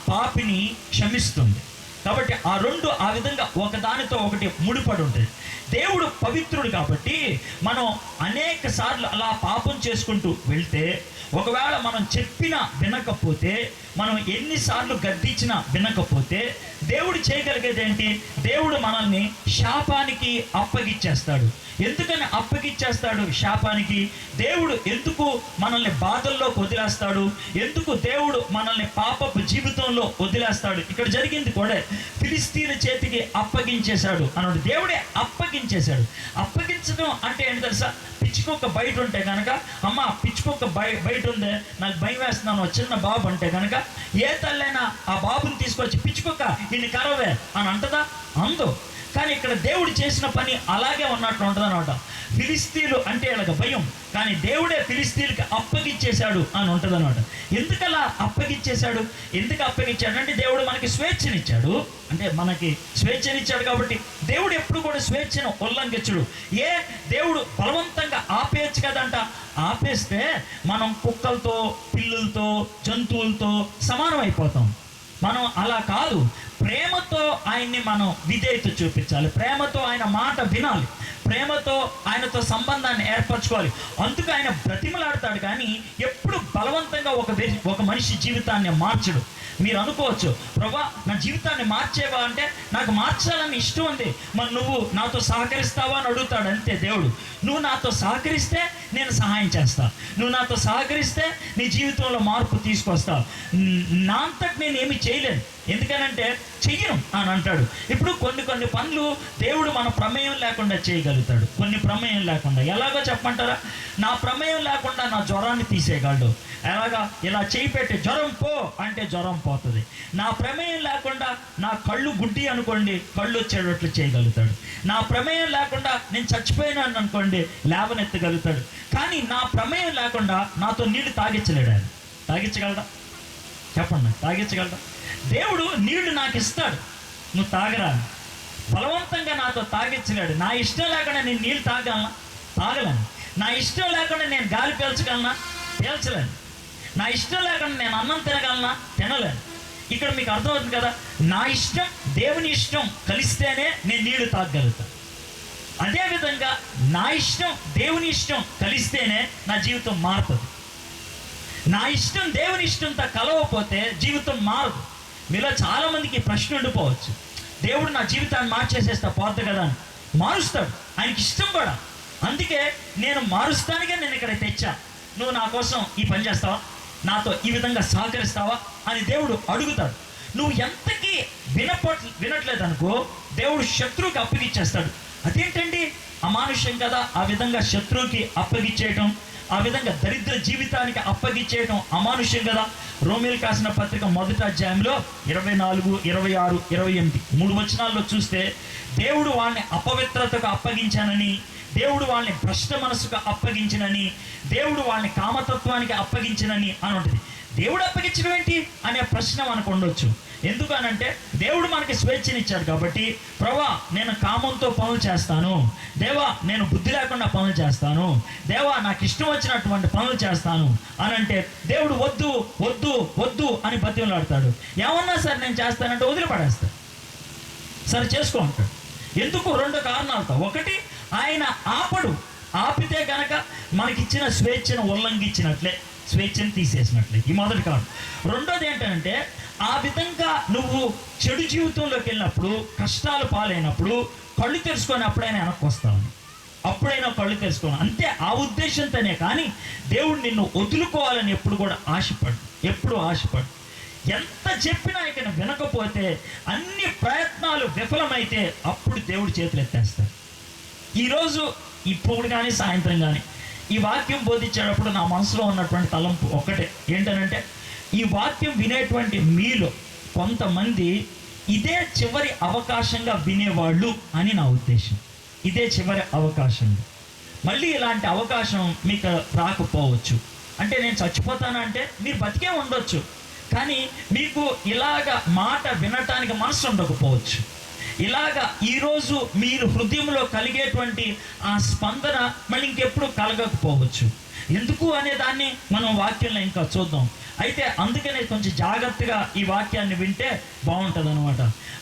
పాపిని క్షమిస్తుంది. కాబట్టి ఆ రెండు ఆ విధంగా ఒకదానితో ఒకటి ముడిపడి ఉంటుంది. దేవుడు పవిత్రుడు కాబట్టి మనం అనేక సార్లు అలా పాపం చేసుకుంటూ వెళ్తే, ఒకవేళ మనం చెప్పినా వినకపోతే, మనం ఎన్నిసార్లు గద్దించినా వినకపోతే, దేవుడు చేయగలిగేది ఏంటి? దేవుడు మనల్ని శాపానికి అప్పగిచ్చేస్తాడు. ఎందుకని అప్పగిచ్చేస్తాడు శాపానికి? దేవుడు ఎందుకు మనల్ని బాధల్లోకి వదిలేస్తాడు? ఎందుకు దేవుడు మనల్ని పాపపు జీవితంలో వదిలేస్తాడు? ఇక్కడ జరిగింది కూడా ఫిలిస్తీన్ల చేతికి అప్పగించేశాడు అన్నాడు. దేవుడే అప్పగించేశాడు. అప్పగించడం అంటే ఏంటి తెలుసా? పిచ్చుకొక్క బయట ఉంటే కనుక, అమ్మ పిచ్చుకొక్క బయట ఉందే, నాకు భయం వేస్తున్నాను, చిన్న బాబు అంటే కనుక ఏ తల్లైనా ఆ బాబుని తీసుకొచ్చి పిచ్చుకొక్క ఇన్ని కరవే అని అంటదా? అందు. కానీ ఇక్కడ దేవుడు చేసిన పని అలాగే ఉన్నట్టు ఉంటుంది అనమాట. ఫిలిస్తీన్లు అంటే వాళ్ళకి భయం, కానీ దేవుడే ఫిలిస్తీన్లకి అప్పగిచ్చేశాడు అని ఉంటుంది అనమాట. ఎందుకలా అప్పగిచ్చేశాడు? ఎందుకు అప్పగిచ్చాడు అంటే దేవుడు మనకి స్వేచ్ఛనిచ్చాడు. అంటే మనకి స్వేచ్ఛనిచ్చాడు కాబట్టి దేవుడు ఎప్పుడు కూడా స్వేచ్ఛను ఉల్లంఘించడు. దేవుడు బలవంతంగా ఆపేయచ్చు కదంట. ఆపేస్తే మనం కుక్కలతో, పిల్లులతో, జంతువులతో సమానం అయిపోతాం. మనం అలా కాదు. ప్రేమతో ఆయన్ని మనం విధేయత చూపించాలి, ప్రేమతో ఆయన మాట వినాలి, ప్రేమతో ఆయనతో సంబంధాన్ని ఏర్పరచుకోవాలి. అందుకు ఆయన బ్రతిమలాడతాడు, కానీ ఎప్పుడు బలవంతంగా ఒక మనిషి జీవితాన్ని మార్చడు. మీరు అనుకోవచ్చు, ప్రభా నా జీవితాన్ని మార్చేవా అంటే, నాకు మార్చాలని ఇష్టం ఉంది, మరి నువ్వు నాతో సహకరిస్తావా అని అడుగుతాడు. అంతే దేవుడు. నువ్వు నాతో సహకరిస్తే నేను సహాయం చేస్తా, నువ్వు నాతో సహకరిస్తే నీ జీవితంలో మార్పు తీసుకొస్తావు. నా అంతటి నేను ఏమి చేయలేను, ఎందుకనంటే చెయ్యను అని అంటాడు. ఇప్పుడు కొన్ని పనులు దేవుడు మన ప్రమేయం లేకుండా చేయగలుగుతాడు, కొన్ని ప్రమేయం లేకుండా. ఎలాగో చెప్పంటారా? నా ప్రమేయం లేకుండా నా జ్వరాన్ని తీసేయగలడు. ఎలాగా? ఇలా చేయి పెట్టి జ్వరం పో అంటే జ్వరం పోతుంది. నా ప్రమేయం లేకుండా నా కళ్ళు గుడ్డి అనుకోండి, కళ్ళు వచ్చేటట్లు చేయగలుగుతాడు. నా ప్రమేయం లేకుండా నేను చచ్చిపోయినాను అనుకోండి, లేవనెత్తగలుగుతాడు. కానీ నా ప్రమేయం లేకుండా నాతో నీళ్లు తాగించలేడు. ఆయన తాగించగలడా? చెప్పండి, తాగించగలడా? దేవుడు నీళ్లు నాకు ఇస్తాడు, నువ్వు తాగరా. బలవంతంగా నాతో తాగించలేడు. నా ఇష్టం లేకుండా నేను నీళ్ళు తాగలను. నా ఇష్టం లేకుండా నేను గాలి పీల్చగలనా? పీల్చలేను. నా ఇష్టం లేకుండా నేను అన్నం తినలేను. ఇక్కడ మీకు అర్థమవుతుంది కదా, నా ఇష్టం దేవుని ఇష్టం కలిస్తేనే నేను నీళ్లు తాగలుగుతాను. అదేవిధంగా నా ఇష్టం దేవుని ఇష్టం కలిస్తేనే నా జీవితం మారుతుంది. నా ఇష్టం దేవుని ఇష్టంతో కలవకపోతే జీవితం మారదు. మీలో చాలామందికి ప్రశ్న ఉండిపోవచ్చు, దేవుడు నా జీవితాన్ని మార్చేసేస్తా పోద్ది కదా అని. మారుస్తాడు, ఆయనకి ఇష్టం కూడా. అందుకే నేను మారుస్తానికే నేను ఇక్కడ తెచ్చా. నువ్వు నా కోసం ఈ పని చేస్తావా, నాతో ఈ విధంగా సహకరిస్తావా అని దేవుడు అడుగుతాడు. నువ్వు ఎంతకీ వినట్లేదు అనుకో, దేవుడు శత్రువుకి అప్పగిచ్చేస్తాడు. అదేంటండి, అమానుష్యం కదా ఆ విధంగా శత్రువుకి అప్పగిచ్చేయటం, ఆ విధంగా దరిద్ర జీవితానికి అప్పగిచ్చేయటం అమానుష్యం కదా. రోమీయులకు రాసిన పత్రిక 1వ అధ్యాయంలో 24, 26, 28 3 వచనాల్లో చూస్తే, దేవుడు వాళ్ళని అపవిత్రతకు అప్పగించానని, దేవుడు వాళ్ళని భ్రష్ట మనసుకు అప్పగించినని, దేవుడు వాళ్ళని కామతత్వానికి అప్పగించినని అని ఉంటుంది. దేవుడు అప్పగించడం ఏంటి అనే ప్రశ్న మనకు ఉండొచ్చు. ఎందుకనంటే దేవుడు మనకి స్వేచ్ఛనిచ్చాడు కాబట్టి, ప్రభా నేను కామంతో పనులు చేస్తాను, దేవా నేను బుద్ధి లేకుండా పనులు చేస్తాను, దేవా నాకు ఇష్టం వచ్చినటువంటి పనులు చేస్తాను అని అంటే, దేవుడు వద్దు వద్దు వద్దు అని బతిమలాడతాడు. ఏమన్నా సరే నేను చేస్తానంటే వదిలిపడేస్తాడు, సరే చేసుకో అంటాడు. ఎందుకు? 2 కారణాలతో. ఒకటి, ఆయన ఆపితే కనుక మనకిచ్చిన స్వేచ్ఛను ఉల్లంఘించినట్లే. స్వేచ్ఛను తీసేసినట్లే. ఈ మొదటి కారణం. రెండోది ఏంటంటే, ఆ విధంగా నువ్వు చెడు జీవితంలోకి వెళ్ళినప్పుడు, కష్టాలు పాలైనప్పుడు కళ్ళు తెరుచుకొని అప్పుడైనా వెనక్కి వస్తావని, అప్పుడైనా కళ్ళు తెరుచుకోను అంతే. ఆ ఉద్దేశంతోనే కానీ దేవుడు నిన్ను వదులుకోవాలని ఎప్పుడు కూడా ఎప్పుడు ఆశపడు. ఎంత చెప్పినా ఇక వినకపోతే, అన్ని ప్రయత్నాలు విఫలమైతే అప్పుడు దేవుడు చేతులు ఎత్తేస్తాడు. ఈరోజు ఇప్పుడు కానీ సాయంత్రం కానీ ఈ వాక్యం బోధించేటప్పుడు నా మనసులో ఉన్నటువంటి తలంపు ఒక్కటే ఏంటనంటే, ఈ వాక్యం వినేటువంటి మీలో కొంతమంది ఇదే చివరి అవకాశంగా వినేవాళ్ళు అని నా ఉద్దేశం. ఇదే చివరి అవకాశం. మళ్ళీ ఇలాంటి అవకాశం మీకు రాకపోవచ్చు. అంటే నేను చచ్చిపోతానంటే మీరు బతికే ఉండొచ్చు, కానీ మీకు ఇలాగ మాట వినటానికి మనసు ఉండకపోవచ్చు. ఇలాగా ఈరోజు మీరు హృదయంలో కలిగేటువంటి ఆ స్పందన మళ్ళీ ఇంకెప్పుడు కలగకపోవచ్చు. ఎందుకు అనే దాన్ని మనం వాక్యంలో ఇంకా చూద్దాం. అయితే అందుకనే కొంచెం జాగ్రత్తగా ఈ వాక్యాన్ని వింటే బాగుంటుంది అనమాట.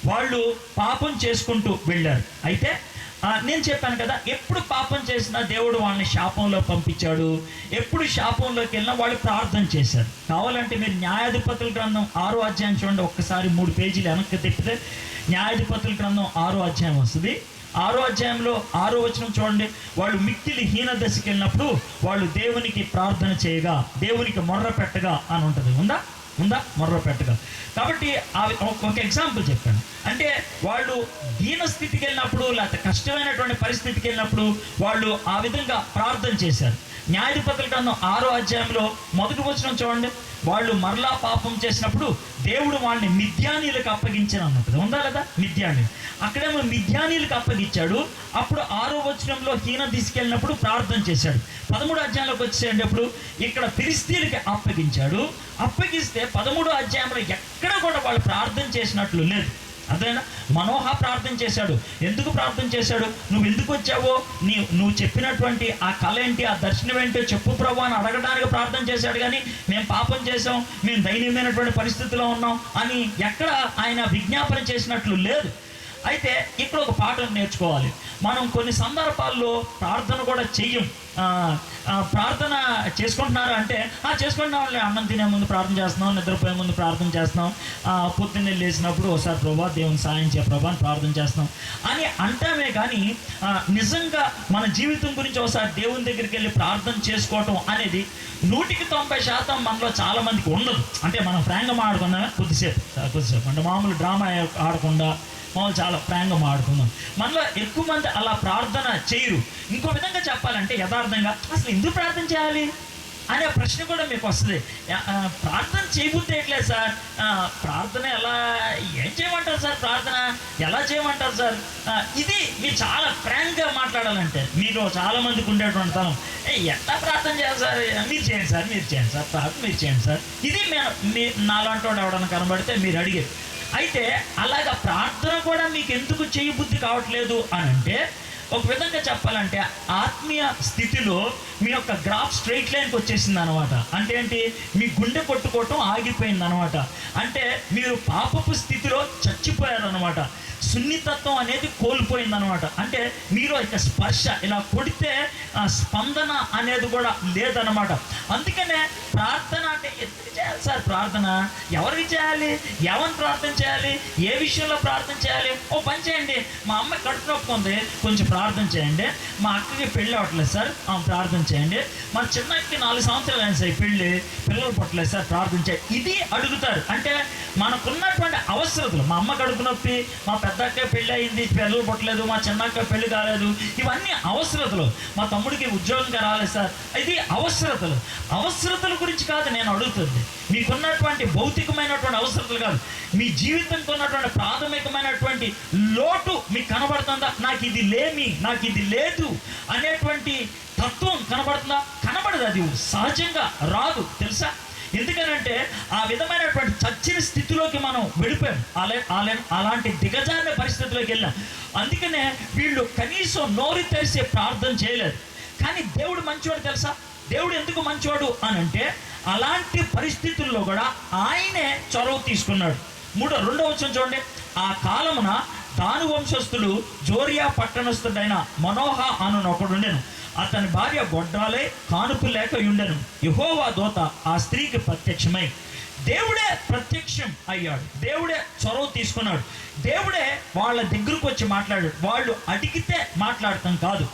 వాళ్ళు పాపం చేసుకుంటూ వెళ్ళారు. అయితే నేను చెప్పాను కదా, ఎప్పుడు పాపం చేసినా దేవుడు వాళ్ళని శాపంలో పంపించాడు. ఎప్పుడు శాపంలోకి వెళ్ళినా వాళ్ళు ప్రార్థన చేశారు. కావాలంటే మీరు న్యాయాధిపతుల గ్రంథం 6వ అధ్యాయం చూడండి. ఒక్కసారి 3 పేజీలు వెనక్కి తిప్పితే న్యాయాధిపతుల గ్రంథం 6వ అధ్యాయం వస్తుంది. 6వ అధ్యాయంలో 6వ వచనం చూడండి. వాళ్ళు మిక్కిలి హీన దశకి వెళ్ళినప్పుడు వాళ్ళు దేవునికి ప్రార్థన చేయగా, దేవునికి మొర్ర పెట్టగా అని ఉంటుంది. ఉందా మొర్ర పెట్టగా. కాబట్టి ఒక ఎగ్జాంపుల్ చెప్పాను. అంటే వాళ్ళు దీన స్థితికి వెళ్ళినప్పుడు, లేకపోతే కష్టమైనటువంటి పరిస్థితికి వెళ్ళినప్పుడు వాళ్ళు ఆ విధంగా ప్రార్థన చేశారు. న్యాయాధిపతుల గ్రంథం 6వ అధ్యాయంలో 1వ వచనం చూడండి. వాళ్ళు మరలా పాపం చేసినప్పుడు దేవుడు వాళ్ళని మిద్యానీలకు అప్పగించాను అన్నది. ఉందా లేదా? మిద్యానీలు. అక్కడేమో మిద్యానీలకు అప్పగించాడు. అప్పుడు 6వ వచనంలో హీన తీసుకెళ్ళినప్పుడు ప్రార్థన చేశాడు. 13వ అధ్యాయంలోకి వచ్చేటప్పుడు ఇక్కడ ఫిలిష్తీయులకి అప్పగించాడు. అప్పగిస్తే 13వ అధ్యాయంలో ఎక్కడ కూడా వాళ్ళు ప్రార్థన చేసినట్లు లేదు. అదేనా? మనోహ ప్రార్థన చేశాడు. ఎందుకు ప్రార్థన చేశాడు? నువ్వు ఎందుకు వచ్చావో, నువ్వు చెప్పినటువంటి ఆ కళ ఏంటి, ఆ దర్శనం ఏంటో చెప్పు ప్రభు అని అడగడానికి ప్రార్థన చేశాడు. కానీ మేము పాపం చేసాం, మేము దయనీయమైనటువంటి పరిస్థితిలో ఉన్నాం అని ఎక్కడ ఆయన విజ్ఞాపన చేసినట్లు లేదు. అయితే ఇక్కడ ఒక పాఠం నేర్చుకోవాలి. మనం కొన్ని సందర్భాల్లో ప్రార్థన కూడా చెయ్యం. ప్రార్థన చేసుకుంటున్నారు అంటే చేసుకుంటున్నాం, అన్నం తినే ముందు ప్రార్థన చేస్తున్నాం, నిద్రపోయే ముందు ప్రార్థన చేస్తున్నాం, పొద్దున్నే లేచినప్పుడు ఒకసారి ప్రభా దేవుని సాయం చేయ ప్రభా అని ప్రార్థన చేస్తున్నాం అని అంటామే. కానీ నిజంగా మన జీవితం గురించి ఒకసారి దేవుని దగ్గరికి వెళ్ళి ప్రార్థన చేసుకోవటం అనేది 100% మనలో చాలా మందికి ఉండదు. అంటే మనం ఫ్రాంక్గా ఆడుకుందామే కొద్దిసేపు అంటే మామూలు డ్రామా ఆడకుండా మనం చాలా ఫ్రాంక్గా ఆడుకుందాం. మనలో ఎక్కువ మంది అలా ప్రార్థన చేయరు. ఇంకో విధంగా చెప్పాలంటే యథార్థంగా అసలు ఎందుకు ప్రార్థన చేయాలి అనే ప్రశ్న కూడా మీకు వస్తుంది. ప్రార్థన చేయబుద్ధి ఎట్లేదు సార్, ప్రార్థన ఏం చేయమంటారు సార్, ప్రార్థన ఎలా చేయమంటారు సార్. ఇది మీరు చాలా ఫ్రాంక్గా మాట్లాడాలంటే మీలో చాలా మందికి ఉండేటువంటి తలం, ఎట్లా ప్రార్థన చేయాలి సార్, మీరు చేయండి సార్ ప్రార్థన మీరు చేయండి సార్. ఇది నాలాంటి వాడు ఎవడన్నా కనబడితే మీరు అడిగేది. అయితే అలాగా ప్రార్థన కూడా మీకు ఎందుకు చేయబుద్ధి కావట్లేదు అని అంటే, ఒక విధంగా చెప్పాలంటే ఆత్మీయ స్థితిలో మీ యొక్క గ్రాఫ్ స్ట్రైట్ లైన్కి వచ్చేసింది అనమాట. అంటే ఏంటి? మీ గుండె కొట్టుకోవటం ఆగిపోయింది అనమాట. అంటే మీరు పాపపు స్థితిలో చచ్చిపోయారనమాట. సున్నితత్వం అనేది కోల్పోయిందనమాట. అంటే మీరు ఇక స్పర్శ ఇలా కొడితే స్పందన అనేది కూడా లేదనమాట. అందుకనే ప్రార్థన అంటే ఎందుకు చేయాలి సార్, ప్రార్థన ఎవరికి చేయాలి, ఎవరిని ప్రార్థన చేయాలి, ఏ విషయంలో ప్రార్థన చేయాలి? ఓ పని చేయండి, మా అమ్మ కడుపు నొప్పి ఉంది కొంచెం ప్రార్థన చేయండి, మా అక్కకి పెళ్ళి అవ్వట్లేదు సార్ ప్రార్థన చేయండి, మా చిన్నకి 4 సంవత్సరాలు అయిన సార్ పిల్లలు పుట్టలేదు సార్ ప్రార్థన చేయండి. ఇది అడుగుతారు. అంటే మనకున్నటువంటి అవసరతలు, మా అమ్మ కడుపు నొప్పి, మా పెద్దక్క పెళ్ళి అయింది పిల్లలు పుట్టలేదు, మా చిన్నక్క పెళ్ళి కాలేదు, ఇవన్నీ అవసరతలు. మా తమ్ముడికి ఉద్యోగంగా రాలేదు సార్, ఇది అవసరతల గురించి కాదు నేను అడుగుతుంది. మీకున్నటువంటి భౌతికమైనటువంటి అవసరతలు కాదు, మీ జీవితంలో ఉన్నటువంటి ప్రాథమికమైనటువంటి లోటు మీకు కనబడుతుందా? నాకు ఇది లేదు అనేటువంటి తత్వం కనబడుతుందా? కనబడదు. అది సహజంగా రాదు, తెలుసా? ఎందుకనంటే ఆ విధమైనటువంటి చచ్చిన స్థితిలోకి మనం వెళ్ళిపోయాం. అలాంటి దిగజారిన పరిస్థితిలోకి వెళ్ళాం. అందుకనే వీళ్ళు కనీసం నోరు తెరిసే ప్రార్థన చేయలేదు. కానీ దేవుడు మంచివాడు, తెలుసా? దేవుడు ఎందుకు మంచివాడు అని అంటే, అలాంటి పరిస్థితుల్లో కూడా ఆయనే చొరవ తీసుకున్నాడు. 2వ వచనం చూడండి. ఆ కాలమున దాను వంశస్థుడు జోరియా పట్టణస్థుడైన మనోహ అను ఒకడుండెను. అతని భార్య గొడ్రాలే కానుపు లేక ఉండెను. యెహోవా దూత ఆ స్త్రీకి ప్రత్యక్షమై, దేవుడే ప్రత్యక్షం అయ్యాడు, దేవుడే చొరవ తీసుకున్నాడు, దేవుడే వాళ్ళ దగ్గరకు వచ్చి మాట్లాడాడు. వాళ్ళు అడిగితే మాట్లాడటం కాదు,